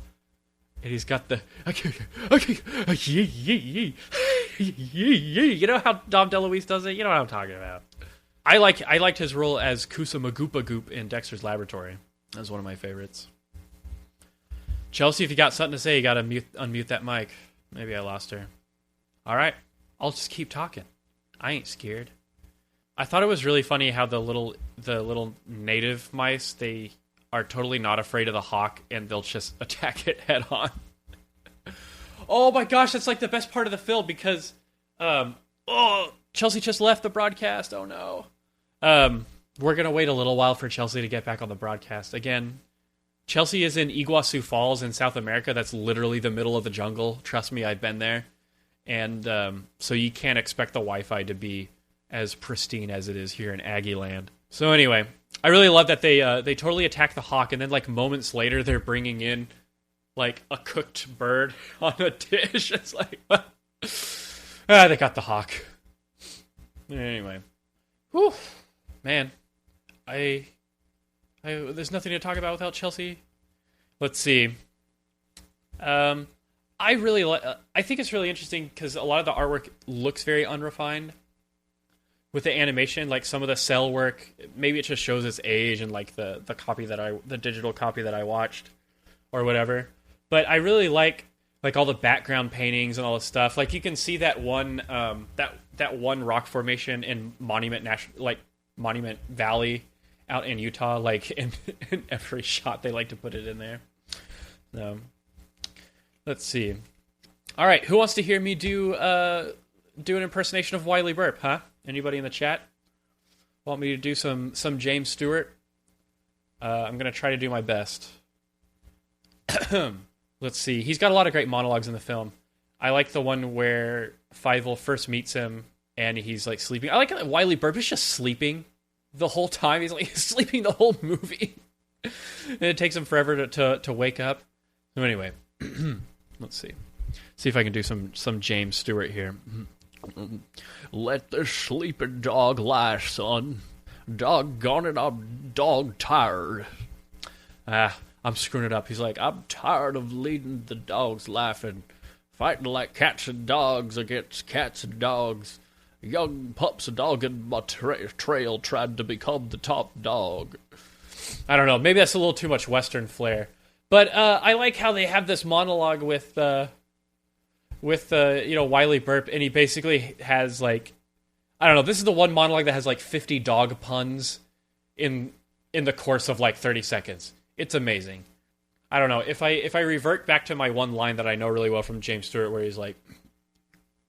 D: And he's got the you know how Dom DeLuise does it. You know what I'm talking about. I liked his role as Kusama Goop in Dexter's Laboratory. That was one of my favorites. Chelsea, if you got something to say, you got to unmute that mic. Maybe I lost her. All right, I'll just keep talking. I ain't scared. I thought it was really funny how the little native mice, they are totally not afraid of the hawk and they'll just attack it head on. Oh my gosh, that's like the best part of the film because Chelsea just left the broadcast. Oh no. We're going to wait a little while for Chelsea to get back on the broadcast. Again, Chelsea is in Iguazu Falls in South America. That's literally the middle of the jungle. Trust me, I've been there. And so you can't expect the Wi-Fi to be as pristine as it is here in Aggie Land. So anyway, I really love that they totally attack the hawk, and then like moments later they're bringing in like a cooked bird on a dish. It's like, they got the hawk. Anyway, whew, man, I there's nothing to talk about without Chelsea. Let's see. I think it's really interesting because a lot of the artwork looks very unrefined. with the animation, like some of the cell work, maybe it just shows its age and like the digital copy that I watched or whatever. But I really like all the background paintings and all this stuff. Like you can see that one that one rock formation in Monument Valley out in Utah. Like in every shot, they like to put it in there. Let's see. All right, who wants to hear me do an impersonation of Wiley Burp? Huh? Anybody in the chat want me to do some James Stewart? I'm gonna try to do my best. Let's see. He's got a lot of great monologues in the film. I like the one where Fievel first meets him and he's like sleeping. I like that Wiley Burp is just sleeping the whole time. He's like sleeping the whole movie, and it takes him forever to wake up. So anyway, let's see. See if I can do some James Stewart here. Let the sleeping dog lie, son. Doggone it, I'm dog tired. I'm screwing it up. He's like, I'm tired of leading the dogs laughing, fighting like cats and dogs against cats and dogs. Young pups dogging my trail tried to become the top dog. I don't know. Maybe that's a little too much Western flair. But I like how they have this monologue with Wiley Burp, and he basically has like, I don't know, this is the one monologue that has like 50 dog puns in the course of like 30 seconds. It's amazing. I don't know, if I revert back to my one line that I know really well from James Stewart, where he's like,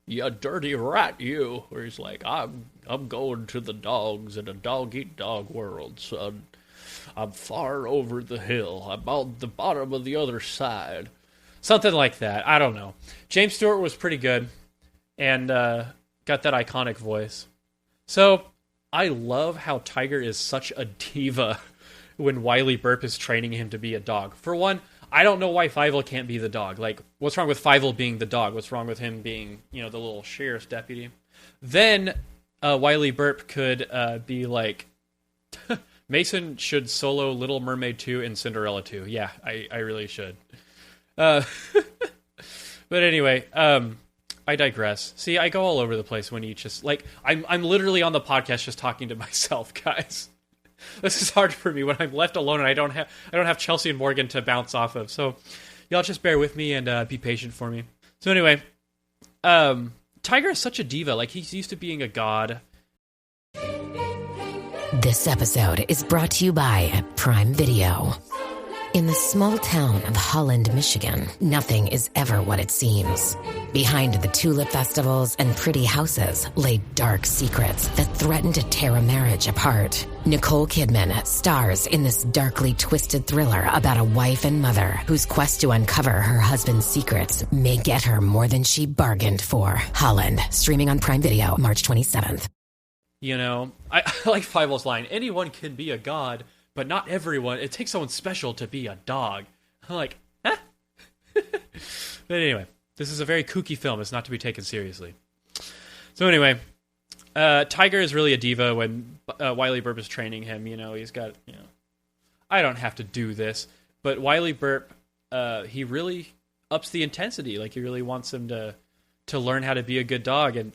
D: "You dirty rat, you," where he's like, I'm going to the dogs in a dog-eat-dog world, son. I'm far over the hill. I'm on the bottom of the other side. Something like that. I don't know. James Stewart was pretty good and got that iconic voice. So I love how Tiger is such a diva when Wiley Burp is training him to be a dog. For one, I don't know why Fievel can't be the dog. Like, what's wrong with Fievel being the dog? What's wrong with him being, the little sheriff's deputy? Then Wiley Burp could be like, Mason should solo Little Mermaid 2 and Cinderella 2. Yeah, I really should. But anyway, I digress. See, I go all over the place when you just like I'm literally on the podcast just talking to myself, guys. This is hard for me when I'm left alone and I don't have Chelsea and Morgan to bounce off of. So y'all just bear with me and be patient for me. So anyway, Tiger is such a diva. Like, he's used to being a god.
J: This episode is brought to you by Prime Video. In the small town of Holland, Michigan, nothing is ever what it seems. Behind the tulip festivals and pretty houses lay dark secrets that threaten to tear a marriage apart. Nicole Kidman stars in this darkly twisted thriller about a wife and mother whose quest to uncover her husband's secrets may get her more than she bargained for. Holland, streaming on Prime Video March 27th.
D: I like Fievel's line, anyone can be a god, but not everyone. It takes someone special to be a dog. I'm like, huh? But anyway, this is a very kooky film. It's not to be taken seriously. So anyway, Tiger is really a diva when Wiley Burp is training him. He's got, I don't have to do this. But Wiley Burp, he really ups the intensity. Like, he really wants him to learn how to be a good dog. And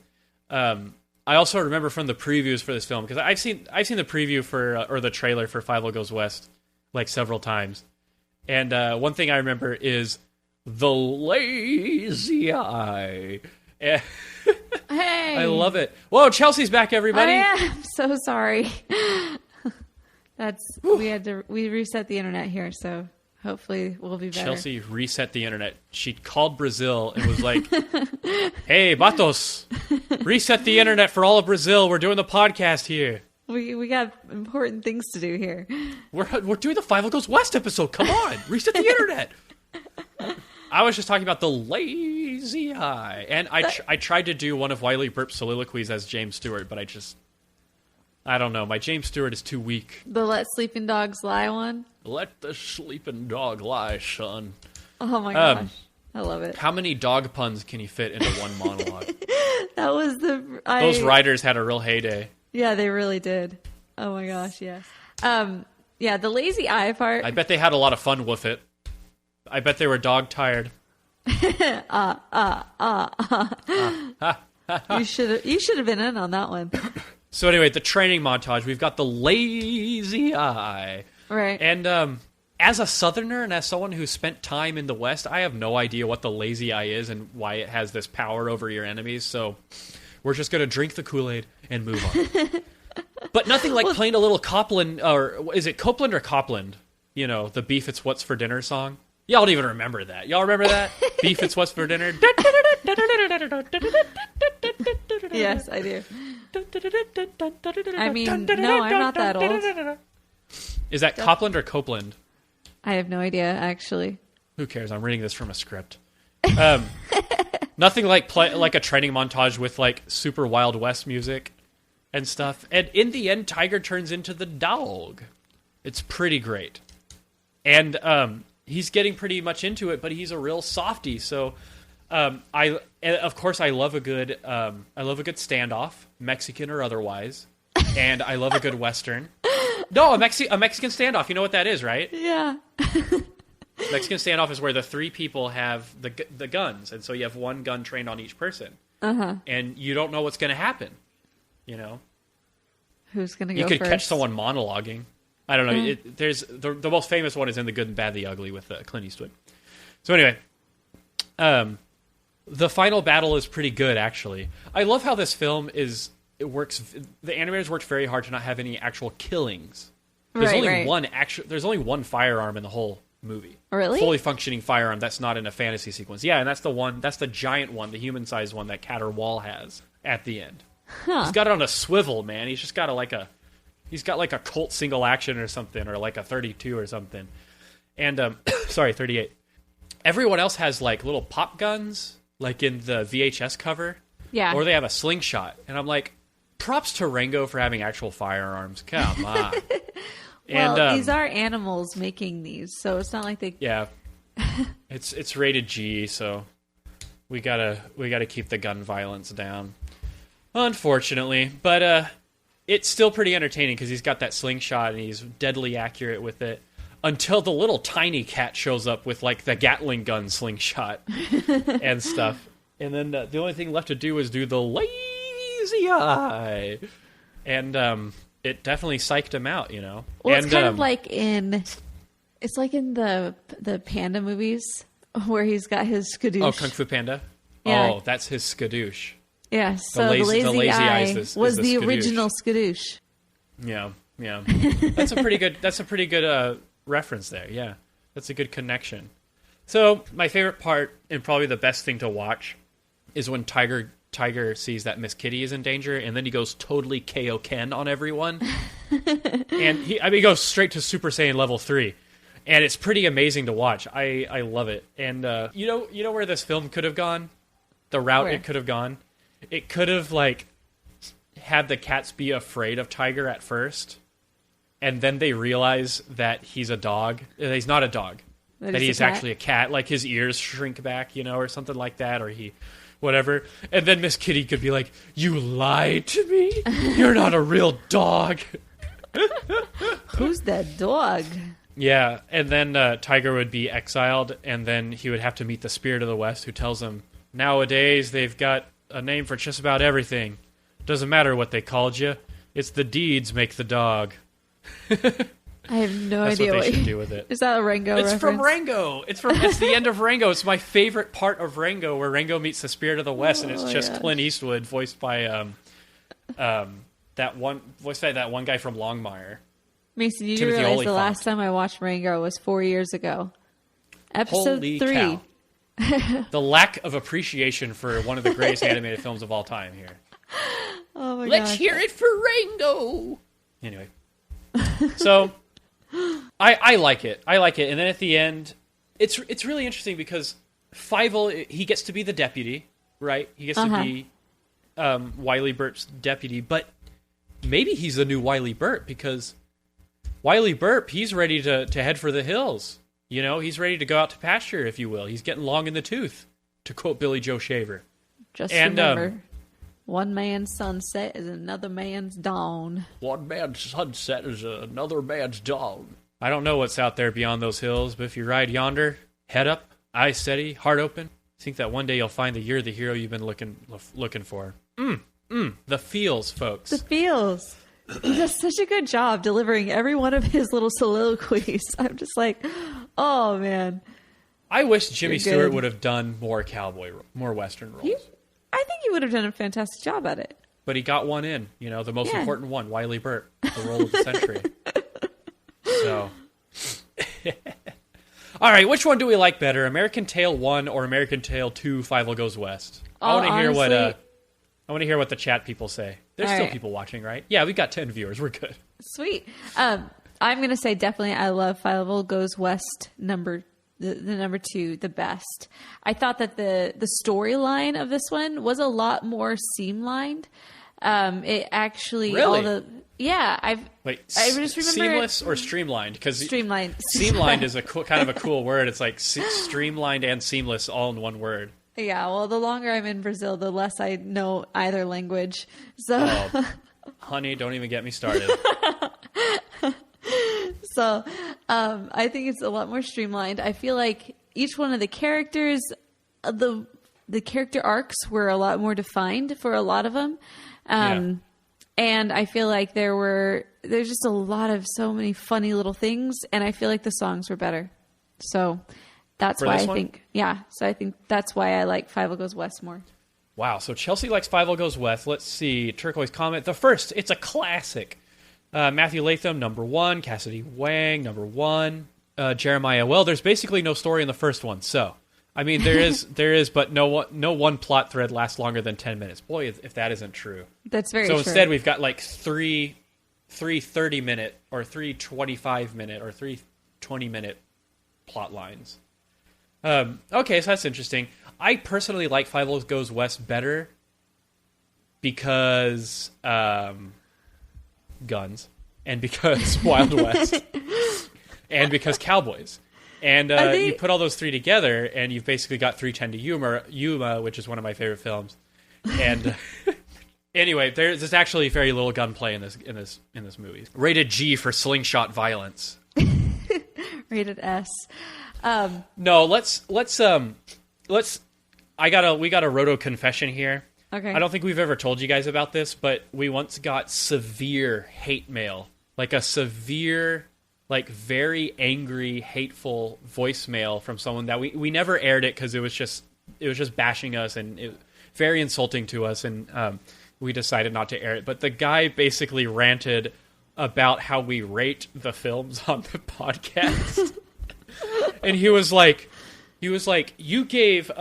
D: I also remember from the previews for this film, because I've seen the preview or the trailer for Fievel Goes West like several times, and one thing I remember is the lazy eye. Hey, I love it. Whoa, Chelsea's back, everybody!
C: I'm so sorry. We reset the internet here, so hopefully we'll be better.
D: Chelsea reset the internet. She called Brazil and was like, "Hey, Batos, reset the internet for all of Brazil. We're doing the podcast here.
C: We got important things to do here.
D: We're doing the Fievel Goes West episode. Come on, reset the internet." I was just talking about the lazy eye, and I tried to do one of Wiley Burp's soliloquies as James Stewart, but I don't know. My James Stewart is too weak.
C: The Let Sleeping Dogs Lie one?
D: Let the sleeping dog lie, son.
C: Oh my gosh. I love it.
D: How many dog puns can you fit into one monologue?
C: That was
D: those writers had a real heyday.
C: Yeah, they really did. Oh my gosh, yes. Yeah, the lazy eye part.
D: I bet they had a lot of fun with it. I bet they were dog tired.
C: You should have been in on that one.
D: So anyway, the training montage, we've got the lazy eye.
C: Right.
D: And as a Southerner and as someone who spent time in the West, I have no idea what the lazy eye is and why it has this power over your enemies. So we're just going to drink the Kool-Aid and move on. But nothing like playing a little Copland, or is it Copeland or Copland? You know, the Beef It's What's for Dinner song. Y'all don't even remember that. Y'all remember that? Beef It's What's for Dinner?
C: Yes, I do. I mean, no, I'm not that old.
D: Is that Copland or Copeland?
C: I have no idea, actually.
D: Who cares? I'm reading this from a script. Nothing like a training montage with like super Wild West music and stuff. And in the end, Tiger turns into the dog. It's pretty great. And he's getting pretty much into it, but he's a real softie. So I love a good standoff, Mexican or otherwise, and I love a good Western. No, a Mexican standoff. You know what that is, right?
C: Yeah.
D: Mexican standoff is where the three people have the guns, and so you have one gun trained on each person. And you don't know what's going to happen. You know,
C: who's going to go
D: first? You could
C: first?
D: catch someone monologuing. I don't know. There's the most famous one is in The Good, the Bad, the Ugly with Clint Eastwood. So anyway, the final battle is pretty good, actually. I love how this film works. The animators worked very hard to not have any actual killings. There's only one firearm in the whole movie.
C: Really?
D: Fully functioning firearm that's not in a fantasy sequence. Yeah, and that's the giant one, the human-sized one that Cat or Waul has at the end.
C: Huh.
D: He's got it on a swivel, man. He's just got he's got like a Colt single action or something, or like a 32 or something. And, 38. Everyone else has like little pop guns, like in the VHS cover.
C: Yeah.
D: Or they have a slingshot. And I'm like, props to Rango for having actual firearms. Come on.
C: Well, these are animals making these, so it's not like they...
D: Yeah. It's rated G, so we gotta keep the gun violence down. Unfortunately. But it's still pretty entertaining because he's got that slingshot and he's deadly accurate with it. Until the little tiny cat shows up with like the Gatling gun slingshot and stuff. And then the only thing left to do is do the lazy eye. And it definitely psyched him out, you know.
C: Well, it's kind of like in the Panda movies where he's got his skadoosh.
D: Oh, Kung Fu Panda?
C: Yeah.
D: Oh, that's his skadoosh.
C: Yeah, so the lazy eye was the
D: skadoosh.
C: original skadoosh.
D: Yeah. That's a pretty good reference there. Yeah, that's a good connection. So my favorite part and probably the best thing to watch is when Tiger sees that Miss Kitty is in danger, and then he goes totally KO Ken on everyone. And he goes straight to Super Saiyan level 3. And it's pretty amazing to watch. I love it. And you know where this film could have gone? The route it could have gone? It could have like had the cats be afraid of Tiger at first, and then they realize that he's a dog. He's not a dog. That he's actually a cat. Like his ears shrink back, you know, or something like that, or whatever. And then Miss Kitty could be like, "You lied to me? You're not a real dog."
C: Who's that dog?
D: Yeah, and then Tiger would be exiled, and then he would have to meet the Spirit of the West, who tells him, nowadays they've got a name for just about everything. Doesn't matter what they called you. It's the deeds make the dog.
C: I have no idea
D: what they should do with it.
C: Is that a Rango reference?
D: It's from Rango. It's the end of Rango. It's my favorite part of Rango, where Rango meets the Spirit of the West, and it's just Clint Eastwood voiced by that one guy from Longmire.
C: Mason, you do realize the last time I watched Rango was 4 years ago. Episode
D: Holy
C: 3.
D: Cow. The lack of appreciation for one of the greatest animated films of all time here.
C: Oh my
D: Let's hear it for Rango. Anyway, so I like it. And then at the end, it's really interesting because Fievel, he gets to be the deputy, right? He gets to be Wily Burt's deputy, but maybe he's the new Wily Burt because Wily Burt, he's ready to head for the hills. You know, he's ready to go out to pasture, if you will. He's getting long in the tooth, to quote Billy Joe Shaver.
C: Just remember, one man's sunset is another man's dawn.
D: One man's sunset is another man's dawn. I don't know what's out there beyond those hills, but if you ride yonder, head up, eyes steady, heart open, think that one day you'll find that you're the hero you've been looking for. The feels, folks.
C: The feels. He does such a good job delivering every one of his little soliloquies. I'm just like, oh, man.
D: I wish Jimmy Stewart would have done more Western roles.
C: I think he would have done a fantastic job at it.
D: But he got one in, the most important one, Wiley Burt, the role of the century. So, all right, which one do we like better, American Tail 1 or American Tail 2, Fievel Goes West? I want to hear what the chat people say. There's still people watching, right? Yeah, we got 10 viewers. We're good.
C: Sweet. I'm going to say definitely I love Fievel Goes West the number 2 the best. I thought that the storyline of this one was a lot more streamlined. It actually
D: really?
C: I just remember
D: seamless or streamlined, because
C: streamlined.
D: Streamlined is kind of a cool word. It's like streamlined and seamless all in one word.
C: Yeah, well, the longer I'm in Brazil, the less I know either language. So,
D: honey, don't even get me started.
C: So, I think it's a lot more streamlined. I feel like each one of the characters, the character arcs were a lot more defined for a lot of them. And I feel like there's just a lot of so many funny little things, and I feel like the songs were better. So that's why I think, so I think that's why I like Fievel Goes West more.
D: Wow, so Chelsea likes Fievel Goes West. Let's see, Turquoise comment. The first, it's a classic. Matthew Latham, number 1. Cassidy Wang, number 1. Jeremiah, well, there's basically no story in the first one, so... I mean, there is, but no one plot thread lasts longer than 10 minutes. Boy, if that isn't true.
C: That's very true.
D: So instead, we've got like three 30-minute or 3 25-minute or 3 20-minute plot lines. Okay, so that's interesting. I personally like Fievel Goes West better because guns, and because Wild West, and because cowboys. And you put all those 3 together, and you've basically got 3:10 to Yuma, which is one of my favorite films. And anyway, there's actually very little gunplay in this movie. Rated G for slingshot violence.
C: Rated S.
D: No, let's. We got a roto confession here.
C: Okay.
D: I don't think we've ever told you guys about this, but we once got severe hate mail, like a severe, like very angry, hateful voicemail from someone that we never aired it because it was just bashing us and it very insulting to us, and we decided not to air it. But the guy basically ranted about how we rate the films on the podcast. And he was like, you gave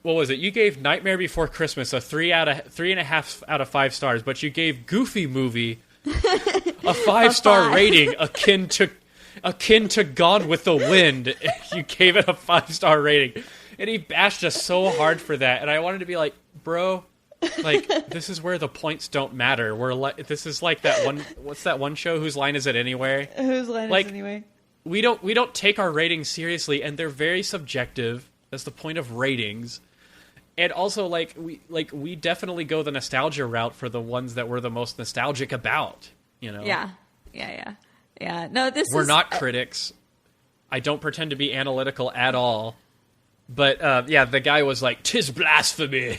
D: what was it? You gave Nightmare Before Christmas a 3.5 out of 5 stars, but you gave Goofy Movie a 5-star rating akin to Gone with the Wind. You gave it a 5-star rating, and he bashed us so hard for that. And I wanted to be like, bro, like this is where the points don't matter. This is like that one. What's that one show? Whose Line Is It Anyway? Whose Line Is It Anyway? We don't take our ratings seriously, and they're very subjective. That's the point of ratings. And also, we definitely go the nostalgia route for the ones that we're the most nostalgic about, you know?
C: Yeah. No,
D: we're not critics. I don't pretend to be analytical at all. But, the guy was like, "'Tis blasphemy."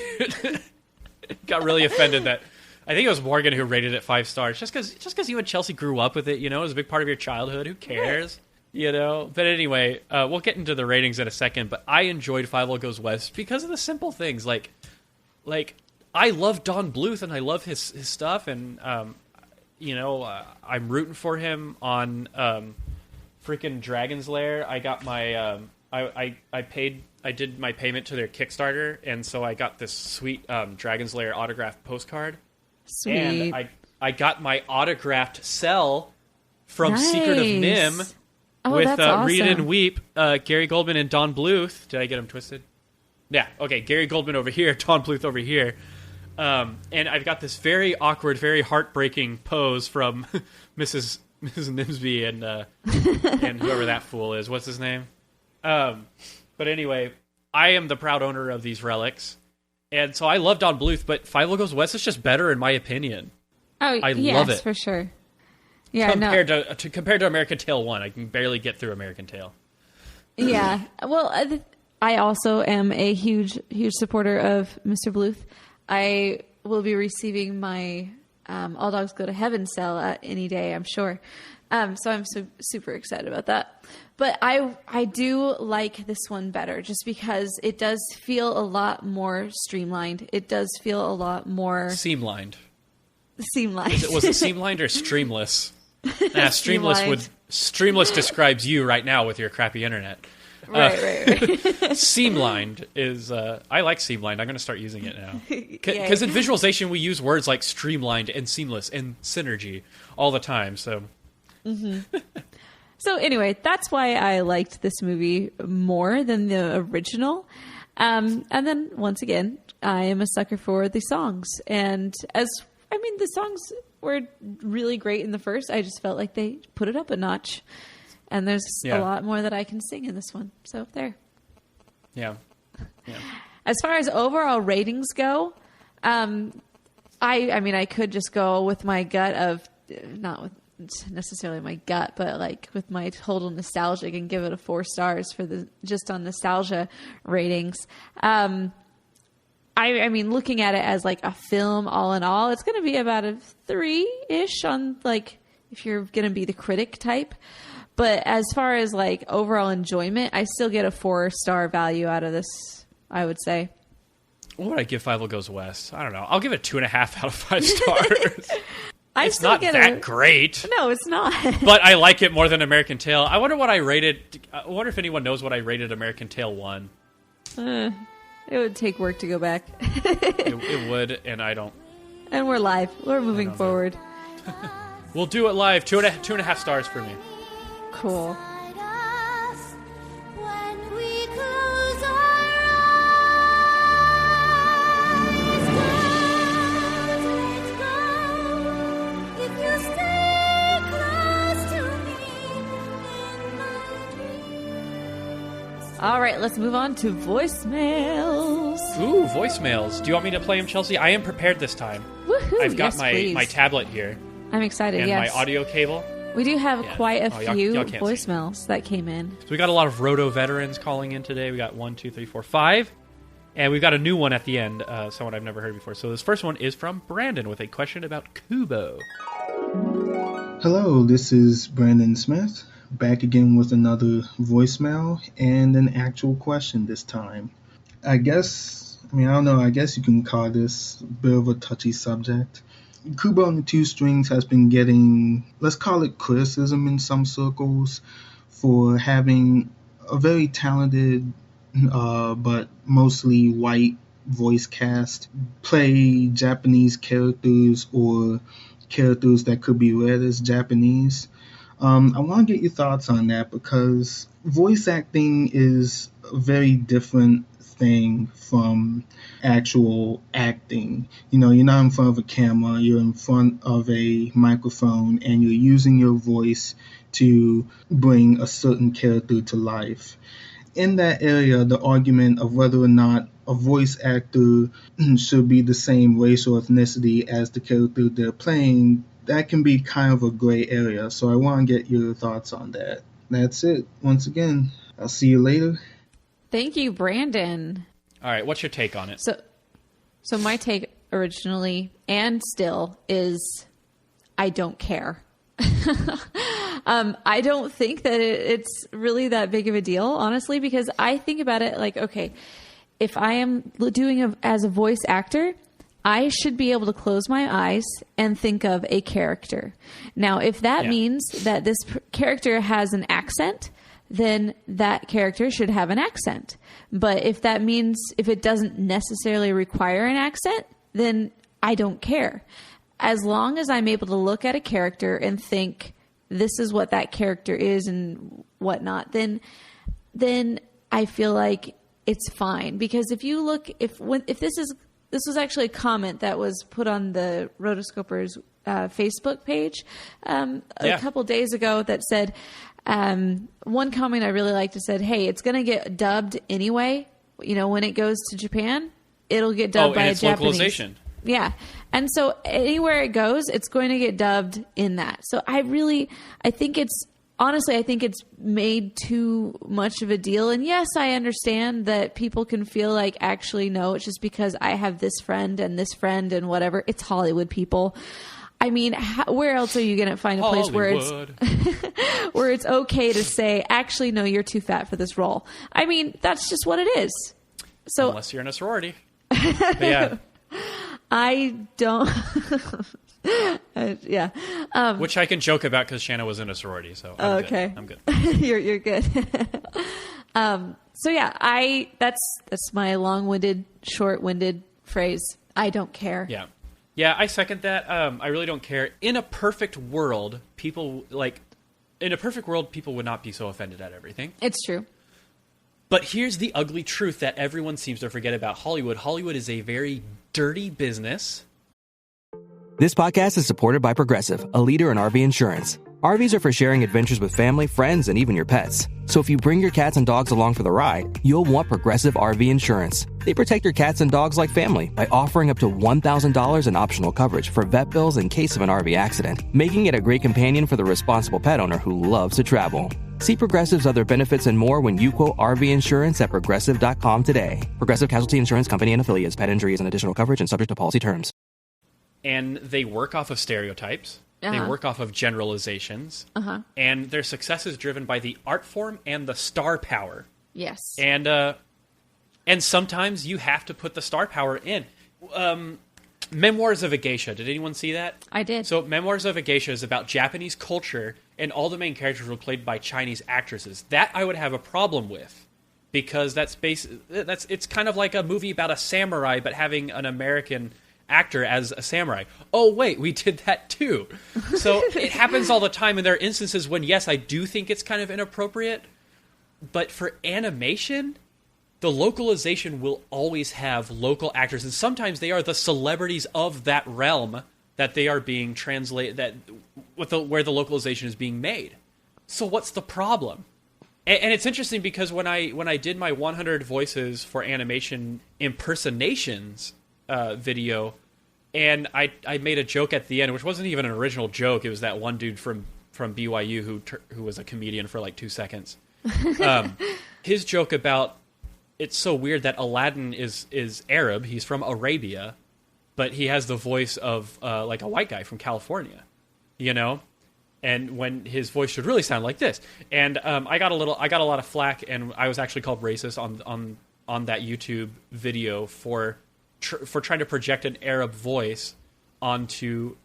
D: Got really offended that... I think it was Morgan who rated it 5 stars. Just because you and Chelsea grew up with it, you know? It was a big part of your childhood. Who cares? You know, but anyway, we'll get into the ratings in a second, but I enjoyed Fievel Goes West because of the simple things, like I love Don Bluth and I love his stuff, and I'm rooting for him on freaking Dragon's Lair. I got my I did my payment to their Kickstarter, and so I got this sweet Dragon's Lair autographed postcard.
C: Sweet.
D: And I got my autographed cell from Secret of Nim.
C: Oh,
D: with
C: that's awesome.
D: Read and Weep, Gary Goldman and Don Bluth. Did I get them twisted? Yeah, okay. Gary Goldman over here, Don Bluth over here. And I've got this very awkward, very heartbreaking pose from Mrs. Nimsby and whoever that fool is. What's his name? But anyway, I am the proud owner of these relics. And so I love Don Bluth, but Fievel Goes West is just better in my opinion.
C: Oh,
D: I love it.
C: For sure. Yeah,
D: compared to American Tail 1, I can barely get through American Tail.
C: Yeah, well, I also am a huge supporter of Mr. Bluth. will be receiving my All Dogs Go to Heaven sale any day, I'm sure. So I'm super excited about that. But I do like this one better just because it does feel a lot more streamlined. It does feel a lot more...
D: Seamlined.
C: Seamlined.
D: Was it seamlined or streamless? Streamless describes you right now with your crappy internet.
C: Right.
D: Seamlined is... I like seamlined. I'm going to start using it now. Because in visualization, we use words like streamlined and seamless and synergy all the time, so...
C: Mm-hmm. So anyway, that's why I liked this movie more than the original. And then once again, I am a sucker for the songs. And the songs were really great in the first. I just felt like they put it up a notch. And there's a lot more that I can sing in this one. So there.
D: Yeah.
C: As far as overall ratings go, I could just go with my gut of, not with necessarily my gut, but like with my total nostalgic and give it a 4 stars for just on nostalgia ratings. I mean, looking at it as like a film all in all, it's going to be about a 3-ish on like, if you're going to be the critic type. But as far as like overall enjoyment, I still get a 4-star value out of this, I would say.
D: What would I give Fievel Goes West? I don't know. I'll give it 2.5 out of 5 stars. It's not that great.
C: No, it's not.
D: But I like it more than American Tail. I wonder what I rated. I wonder if anyone knows what I rated American Tail 1.
C: It would take work to go back.
D: it would, and I don't.
C: And we're live. We're moving forward.
D: We'll do it live. 2.5 stars for me.
C: Cool. All right, let's move on to voicemails.
D: Ooh, voicemails. Do you want me to play them, Chelsea? I am prepared this time.
C: Woohoo!
D: I've got my tablet here.
C: I'm excited,
D: and my audio cable.
C: We do have quite a few
D: y'all
C: voicemails that came in.
D: So we got a lot of Roto veterans calling in today. We got 1, 2, 3, 4, 5. And we've got a new one at the end, someone I've never heard before. So this first one is from Brandon with a question about Kubo.
K: Hello, this is Brandon Smith. Back again with another voicemail and an actual question this time. I guess you can call this a bit of a touchy subject. Kubo and the Two Strings has been getting, let's call it criticism in some circles, for having a very talented but mostly white voice cast play Japanese characters or characters that could be read as Japanese. I want to get your thoughts on that because voice acting is a very different thing from actual acting. You know, you're not in front of a camera, you're in front of a microphone and you're using your voice to bring a certain character to life. In that area, the argument of whether or not a voice actor should be the same race or ethnicity as the character they're playing, that can be kind of a gray area. So I want to get your thoughts on that. That's it. Once again, I'll see you later.
C: Thank you, Brandon.
D: All right, what's your take on it?
C: So my take originally and still is I don't care. I don't think that it's really that big of a deal, honestly, because I think about it like, okay, if I am doing as a voice actor, I should be able to close my eyes and think of a character. Now, if that means that this character has an accent, then that character should have an accent. But if that means if it doesn't necessarily require an accent, then I don't care. As long as I'm able to look at a character and think this is what that character is and whatnot, then I feel like it's fine. Because if you look, if this was actually a comment that was put on the Rotoscopers Facebook page a couple days ago that said, one comment I really liked, it said, hey, it's going to get dubbed anyway. You know, when it goes to Japan, it'll get dubbed by a Japanese.
D: Localization.
C: Yeah. And so anywhere it goes, it's going to get dubbed in that. So I think it's honestly, I think it's made too much of a deal. And yes, I understand that people can feel like, actually, no, it's just because I have this friend and whatever. It's Hollywood, people. I mean, where else are you going to find a place where it's okay to say, actually, no, you're too fat for this role? I mean, that's just what it is. So
D: unless you're in a sorority. But yeah.
C: I don't. Yeah.
D: Which I can joke about because Shanna was in a sorority, so I'm
C: okay.
D: good. I'm good.
C: You're good. So yeah, that's my long-winded, short-winded phrase. I don't care.
D: Yeah. Yeah, I second that. I really don't care. In a perfect world, people would not be so offended at everything.
C: It's true.
D: But here's the ugly truth that everyone seems to forget about Hollywood. Hollywood is a very dirty business.
L: This podcast is supported by Progressive, a leader in RV insurance. RVs are for sharing adventures with family, friends, and even your pets. So if you bring your cats and dogs along for the ride, you'll want Progressive RV insurance. They protect your cats and dogs like family by offering up to $1,000 in optional coverage for vet bills in case of an RV accident, making it a great companion for the responsible pet owner who loves to travel. See Progressive's other benefits and more when you quote RV insurance at Progressive.com today. Progressive Casualty Insurance Company and Affiliates. Pet injury is an additional coverage and subject to policy terms.
D: And they work off of stereotypes. They work off of generalizations. And their success is driven by the art form and the star power.
C: Yes.
D: And sometimes you have to put the star power in. Memoirs of a Geisha. Did anyone see that?
C: I did.
D: So Memoirs of a Geisha is about Japanese culture, and all the main characters were played by Chinese actresses. That I would have a problem with, because it's kind of like a movie about a samurai, but having an American actor as a samurai. Oh, wait, we did that too. So it happens all the time, and there are instances when, yes, I do think it's kind of inappropriate, but for animation, the localization will always have local actors, and sometimes they are the celebrities of that realm that they are being translated, where the localization is being made. So what's the problem? And it's interesting because when I did my 100 voices for animation impersonations video, and I made a joke at the end, which wasn't even an original joke. It was that one dude from BYU who was a comedian for like 2 seconds. His joke about, it's so weird that Aladdin is Arab. He's from Arabia, but he has the voice of like a white guy from California, you know? And when his voice should really sound like this. And I got a lot of flack, and I was actually called racist on that YouTube video for trying to project an Arab voice onto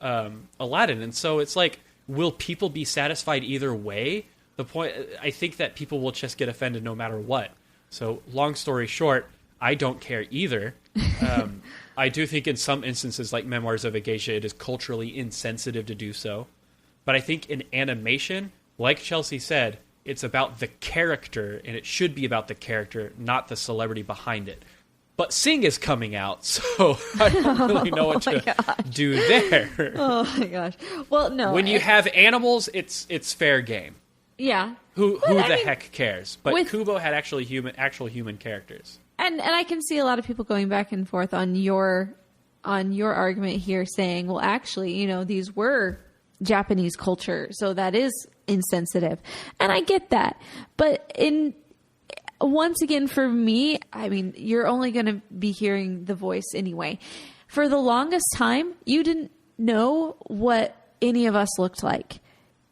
D: Aladdin. And so it's like, will people be satisfied either way? The point, I think that people will just get offended no matter what. So long story short, I don't care either. I do think in some instances, like Memoirs of a Geisha, it is culturally insensitive to do so. But I think in animation, like Chelsea said, it's about the character, and it should be about the character, not the celebrity behind it. But Sing is coming out, so I don't really know what to do there.
C: Oh my gosh. Well, no.
D: When you have animals, it's fair game.
C: Yeah.
D: Who the heck cares? But Kubo had actual human characters.
C: And I can see a lot of people going back and forth on your argument here, saying, well, actually, you know, these were Japanese culture, so that is insensitive. And I get that. But once again, for me, I mean, you're only going to be hearing the voice anyway. For the longest time, you didn't know what any of us looked like.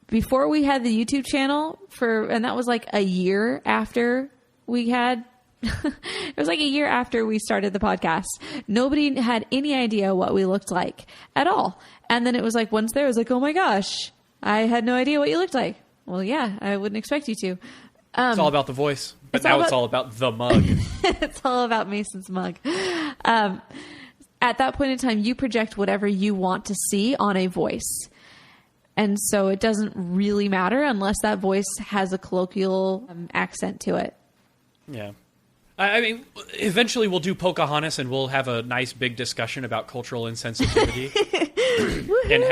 C: Before we had the YouTube channel, and that was like a year after we had, it was like a year after we started the podcast. Nobody had any idea what we looked like at all. And then it was like, once there, it was like, oh my gosh, I had no idea what you looked like. Well, yeah, I wouldn't expect you to.
D: It's all about the voice. But now it's all about the mug.
C: It's all about Mason's mug. At that point in time, you project whatever you want to see on a voice. And so it doesn't really matter unless that voice has a colloquial accent to it.
D: Yeah. I mean, eventually we'll do Pocahontas and we'll have a nice big discussion about cultural insensitivity and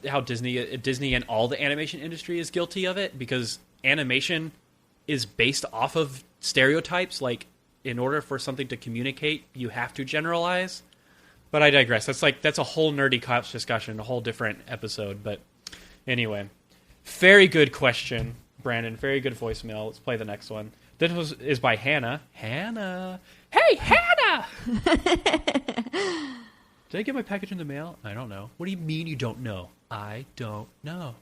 D: how Disney and all the animation industry is guilty of it, because animation is based off of stereotypes. Like, in order for something to communicate, you have to generalize. But I digress. That's a whole nerdy cops discussion, a whole different episode. But anyway, Very good question, Brandon. Very good voicemail. Let's play the next one. This is by Hannah. Hannah! Hey, Hannah! Did I get my package in the mail? I don't know. What do you mean you don't know? I don't know.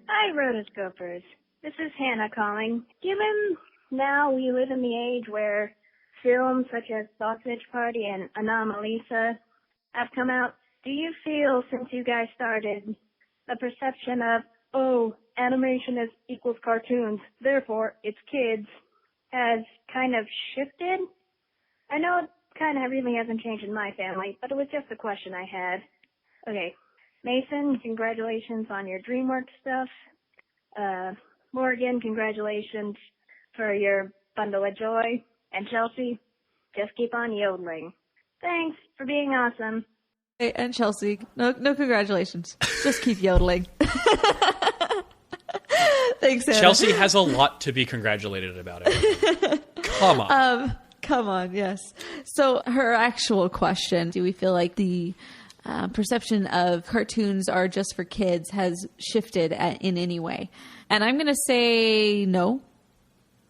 M: Hi, Rotoscopers. This is Hannah calling. Given now we live in the age where films such as Sausage Party and Anomalisa have come out, do you feel, since you guys started, the perception of, animation equals cartoons, therefore it's kids, has kind of shifted? I know it kind of really hasn't changed in my family, but it was just a question I had. Okay, Mason, congratulations on your DreamWorks stuff. Morgan, congratulations for your bundle of joy. And Chelsea, just keep on yodeling. Thanks for being awesome.
C: Hey, and Chelsea, no congratulations. Just keep yodeling. Thanks, Anna.
D: Chelsea has a lot to be congratulated about it. Come on.
C: Come on, yes. So her actual question, do we feel like the perception of cartoons are just for kids has shifted in any way? And I'm going to say no.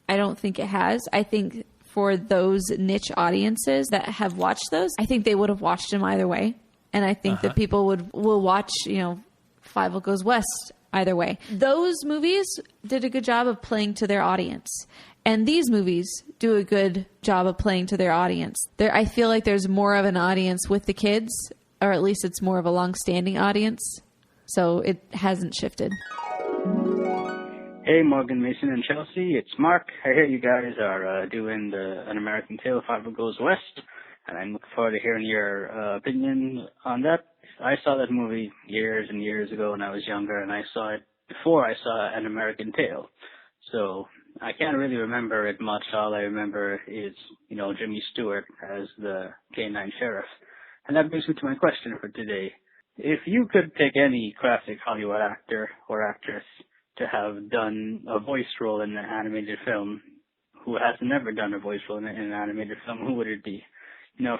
C: I don't think it has. I think for those niche audiences that have watched those, I think they would have watched them either way. And I think that people will watch, Fievel Goes West either way. Those movies did a good job of playing to their audience. And these movies do a good job of playing to their audience. I feel like there's more of an audience with the kids, or at least it's more of a long-standing audience. So it hasn't shifted.
N: Hey, Morgan, Mason, and Chelsea. It's Mark. I hear you guys are doing An American Tale, Fievel Goes West, and I'm looking forward to hearing your opinion on that. I saw that movie years and years ago when I was younger, and I saw it before I saw An American Tale. So I can't really remember it much. All I remember is, Jimmy Stewart as the canine sheriff. And that brings me to my question for today. If you could pick any classic Hollywood actor or actress to have done a voice role in an animated film who has never done a voice role in an animated film, who would it be?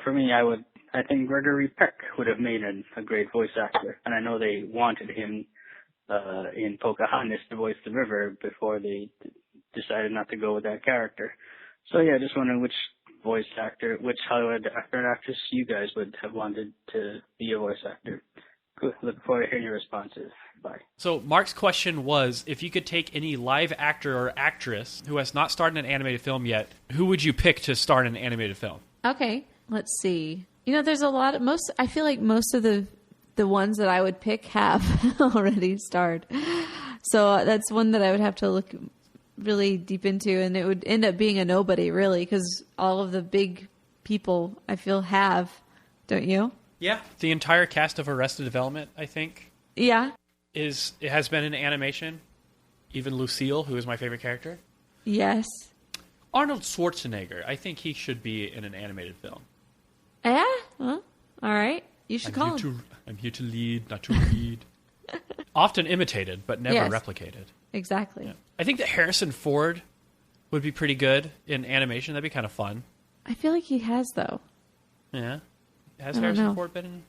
N: For me, I think Gregory Peck would have made a great voice actor. And I know they wanted him in Pocahontas to voice the river before they decided not to go with that character. So yeah, just wondering which Hollywood actor and actress you guys would have wanted to be a voice actor. Good. Looking forward to hearing your responses. Bye.
D: So Mark's question was, if you could take any live actor or actress who has not starred in an animated film yet, who would you pick to star in an animated film?
C: Okay, let's see. There's a lot of I feel like most of the ones that I would pick have already starred. So that's one that I would have to look really deep into, and it would end up being a nobody, really, because all of the big people I feel have, don't you?
D: Yeah, the entire cast of Arrested Development, I think.
C: Yeah.
D: It has been in animation. Even Lucille, who is my favorite character.
C: Yes.
D: Arnold Schwarzenegger, I think he should be in an animated film.
C: Yeah? Well, all right. You should call him.
D: I'm here to lead, not to read. Often imitated, but never replicated.
C: Exactly.
D: Yeah. I think that Harrison Ford would be pretty good in animation. That'd be kind of fun.
C: I feel like he has, though.
D: Yeah. Has Harrison Ford been in?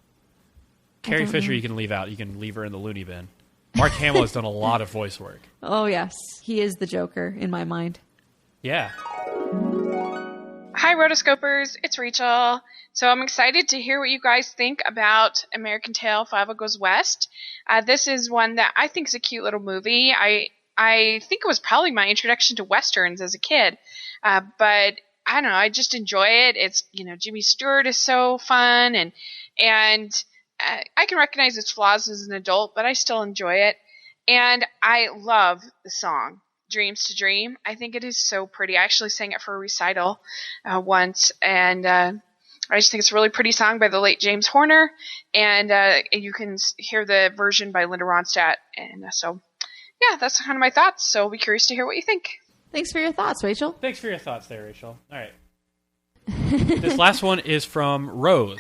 D: Carrie Fisher you can leave out. You can leave her in the loony bin. Mark Hamill has done a lot of voice work.
C: Oh, yes. He is the Joker in my mind.
D: Yeah.
O: Hi, Rotoscopers. It's Rachel. So I'm excited to hear what you guys think about American Tail, Fievel Goes West. This is one that I think is a cute little movie. I think it was probably my introduction to Westerns as a kid. But I don't know, I just enjoy it. It's, Jimmy Stewart is so fun, and I can recognize its flaws as an adult, but I still enjoy it. And I love the song, Dreams to Dream. I think it is so pretty. I actually sang it for a recital once, and I just think it's a really pretty song by the late James Horner, and you can hear the version by Linda Ronstadt. And so, yeah, that's kind of my thoughts, so I'll be curious to hear what you think.
C: Thanks for your thoughts, Rachel.
D: Thanks for your thoughts there, Rachel. All right. This last one is from Rose.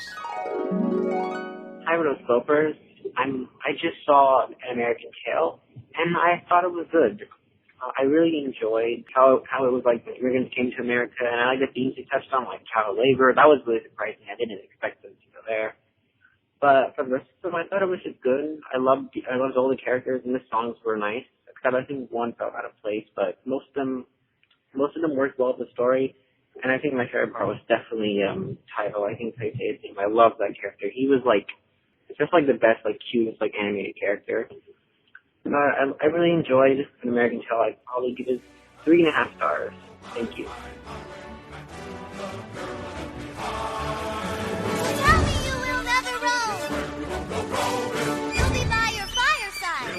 P: Hi, Rotoscopers. I just saw An American Tale, and I thought it was good. I really enjoyed how it was like the immigrants came to America, and I like the themes they touched on, like child labor. That was really surprising. I didn't expect them to go there. But for the rest of them, I thought it was just good. I loved all the characters, and the songs were nice. Except I think one felt out of place, but most of them worked well with the story. And I think my favorite part was definitely Tyvo. I think Tay-Tay's name. I love that character. He was just the best, cutest, animated character. I really enjoyed An American Tail. I'd probably give it 3.5 stars. Thank you.
Q: Tell me you will never roam. You'll be by your fireside.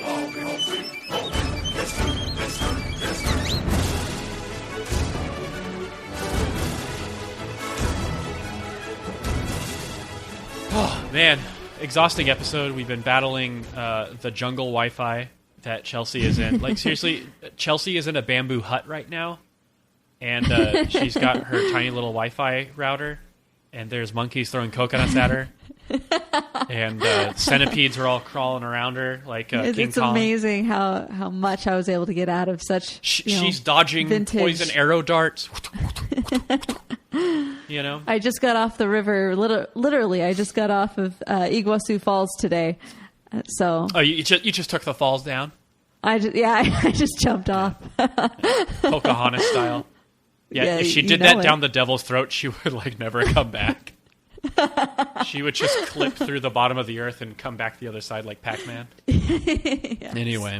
D: Oh, man. Exhausting episode. We've been battling the jungle Wi-Fi that Chelsea is in. Seriously, Chelsea is in a bamboo hut right now, and she's got her tiny little Wi-Fi router, and there's monkeys throwing coconuts at her, and centipedes are all crawling around her like King Kong.
C: It's amazing how much I was able to get out of such.
D: She's dodging
C: vintage
D: poison arrow darts.
C: I just got off the river. Literally, I just got off of Iguazu Falls today. So.
D: Oh, you just took the falls down?
C: I just jumped off.
D: Pocahontas style. Yeah, if she did that down the devil's throat, she would never come back. She would just clip through the bottom of the earth and come back the other side like Pac-Man.
C: Yes.
D: Anyway.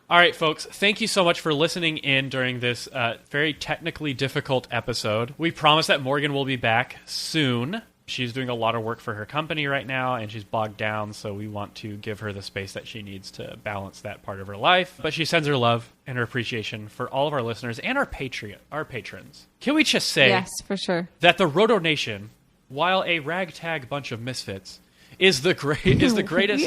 D: All right, folks, thank you so much for listening in during this very technically difficult episode. We promise that Morgan will be back soon. She's doing a lot of work for her company right now, and she's bogged down, so we want to give her the space that she needs to balance that part of her life. But she sends her love and her appreciation for all of our listeners and our patrons. Can we just say
C: yes, for sure,
D: that the Roto Nation, while a ragtag bunch of misfits, is the greatest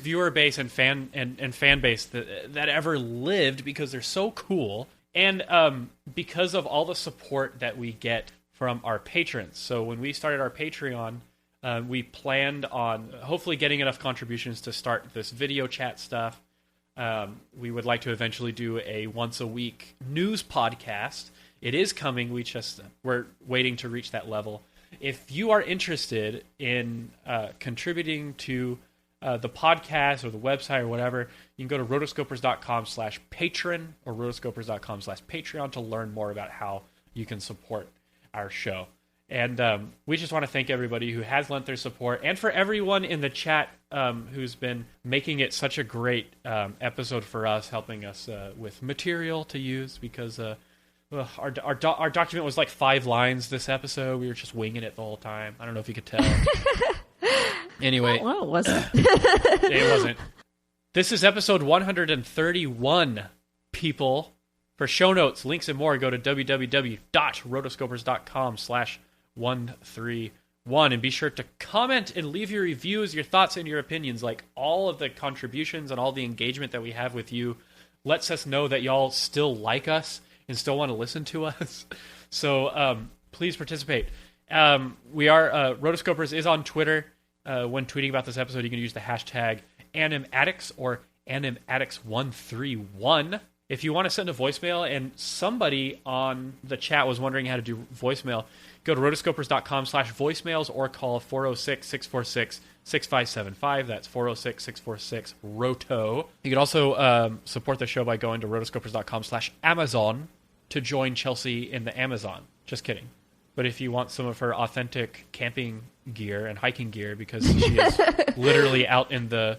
D: viewer base and fan base that ever lived, because they're so cool, and because of all the support that we get from our patrons. So when we started our Patreon, we planned on hopefully getting enough contributions to start this video chat stuff. We would like to eventually do a once a week news podcast. It is coming. We're waiting to reach that level. If you are interested in contributing to the podcast or the website or whatever, you can go to rotoscopers.com/patron or rotoscopers.com/Patreon to learn more about how you can support our show. And we just want to thank everybody who has lent their support, and for everyone in the chat who's been making it such a great episode for us, helping us with material to use, because our document was 5 lines this episode. We were just winging it the whole time. I don't know if you could tell. Anyway.
C: Well, it wasn't.
D: It wasn't. This is episode 131, people. For show notes, links, and more, go to www.rotoscopers.com/131. And be sure to comment and leave your reviews, your thoughts, and your opinions. All of the contributions and all the engagement that we have with you lets us know that y'all still like us and still want to listen to us. So please participate. Rotoscopers is on Twitter. When tweeting about this episode, you can use the hashtag AnimAddicts or AnimAddicts131. If you want to send a voicemail, and somebody on the chat was wondering how to do voicemail, go to rotoscopers.com/voicemails or call 406-646-6575. That's 406-646-ROTO. You can also support the show by going to rotoscopers.com/Amazon to join Chelsea in the Amazon. Just kidding. But if you want some of her authentic camping gear and hiking gear, because she is literally out in the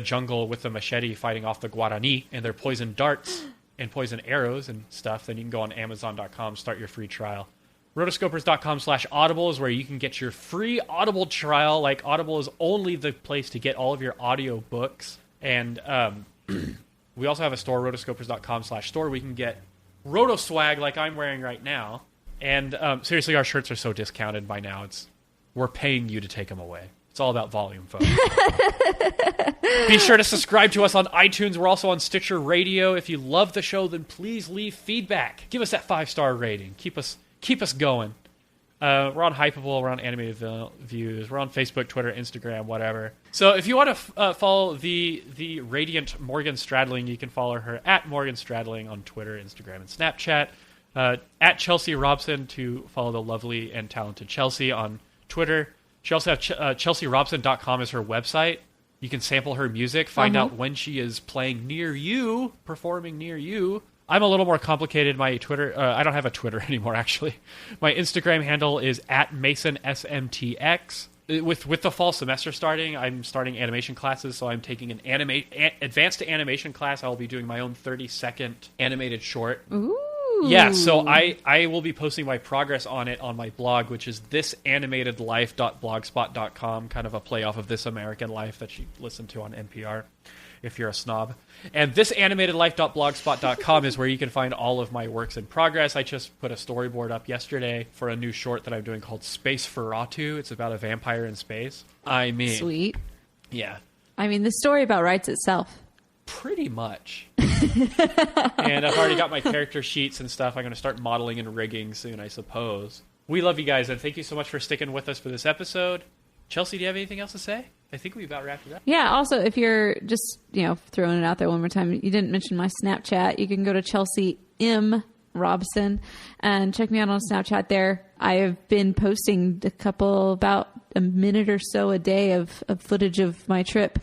D: jungle with a machete fighting off the Guarani and their poison darts and poison arrows and stuff, then you can go on Amazon.com, start your free trial. Rotoscopers.com/Audible is where you can get your free Audible trial. Audible is only the place to get all of your audio books. And we also have a store, rotoscopers.com/store, where you can get Roto swag like I'm wearing right now. And seriously, our shirts are so discounted by now. We're paying you to take them away. It's all about volume, folks. Be sure to subscribe to us on iTunes. We're also on Stitcher Radio. If you love the show, then please leave feedback. Give us that 5-star rating. Keep us going. We're on Hypable. We're on Animated Views. We're on Facebook, Twitter, Instagram, whatever. So if you want to follow the radiant Morgan Stradling, you can follow her at Morgan Stradling on Twitter, Instagram, and Snapchat. At Chelsea Robson to follow the lovely and talented Chelsea on Twitter. She also has ChelseaRobson.com as her website. You can sample her music, find out when she is playing near you, performing near you. I'm a little more complicated. My Twitter, I don't have a Twitter anymore, actually. My Instagram handle is @MasonSMTX. With the fall semester starting, I'm starting animation classes, so I'm taking an advanced animation class. I will be doing my own 30-second animated short.
C: Ooh.
D: Yeah, so I will be posting my progress on it on my blog, which is thisanimatedlife.blogspot.com, kind of a play off of This American Life that you listen to on NPR, if you're a snob. And thisanimatedlife.blogspot.com is where you can find all of my works in progress. I just put a storyboard up yesterday for a new short that I'm doing called Space for Ratu. It's about a vampire in space. I mean...
C: Sweet.
D: Yeah.
C: I mean, the story about writes itself.
D: Pretty much. And I've already got my character sheets and stuff. I'm going to start modeling and rigging soon, I suppose. We love you guys, and thank you so much for sticking with us for this episode. Chelsea, do you have anything else to say? I think we about wrapped it up.
C: Yeah, also, if you're just, throwing it out there one more time, you didn't mention my Snapchat, you can go to Chelsea M. Robson and check me out on Snapchat there. I have been posting about a minute or so a day of footage of my trip.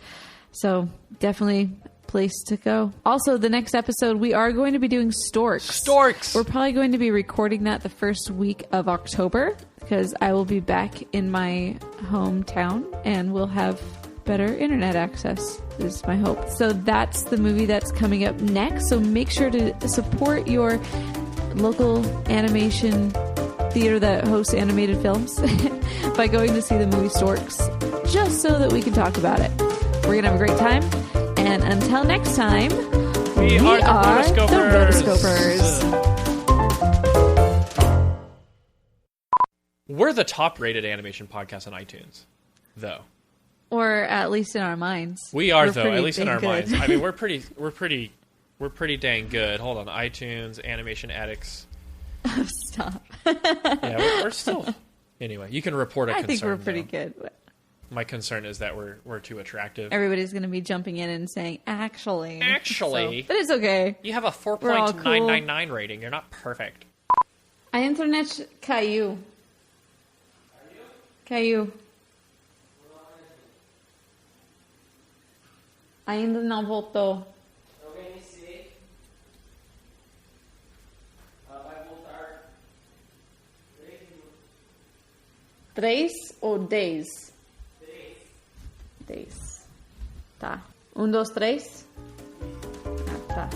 C: So definitely place to go. Also, the next episode, we are going to be doing storks.
D: Storks!
C: We're probably going to be recording that the first week of October because I will be back in my hometown and we'll have better internet access, is my hope. So that's the movie that's coming up next. So make sure to support your local animation theater that hosts animated films by going to see the movie Storks, just so that we can talk about it. We're going to have a great time. And until next time, we are the Rotoscopers.
D: We're the top-rated animation podcast on iTunes, though.
C: Or at least in our minds.
D: We are, though, at least in our minds. I mean, we're pretty dang good. Hold on, iTunes, Animation Addicts.
C: Stop.
D: Yeah, we're still. Anyway, you can report a concern.
C: I think we're pretty good.
D: My concern is that we're too attractive.
C: Everybody's going to be jumping in and saying, actually.
D: But
C: it's okay.
D: You have a 4.999 rating. You're not perfect.
C: A internet caiu. Ainda não voltou.
D: Alguém me sei. Vai voltar 3 minutos.
C: 3 ou 10? 10. Tá. 1, 2, 3. Ah, tá.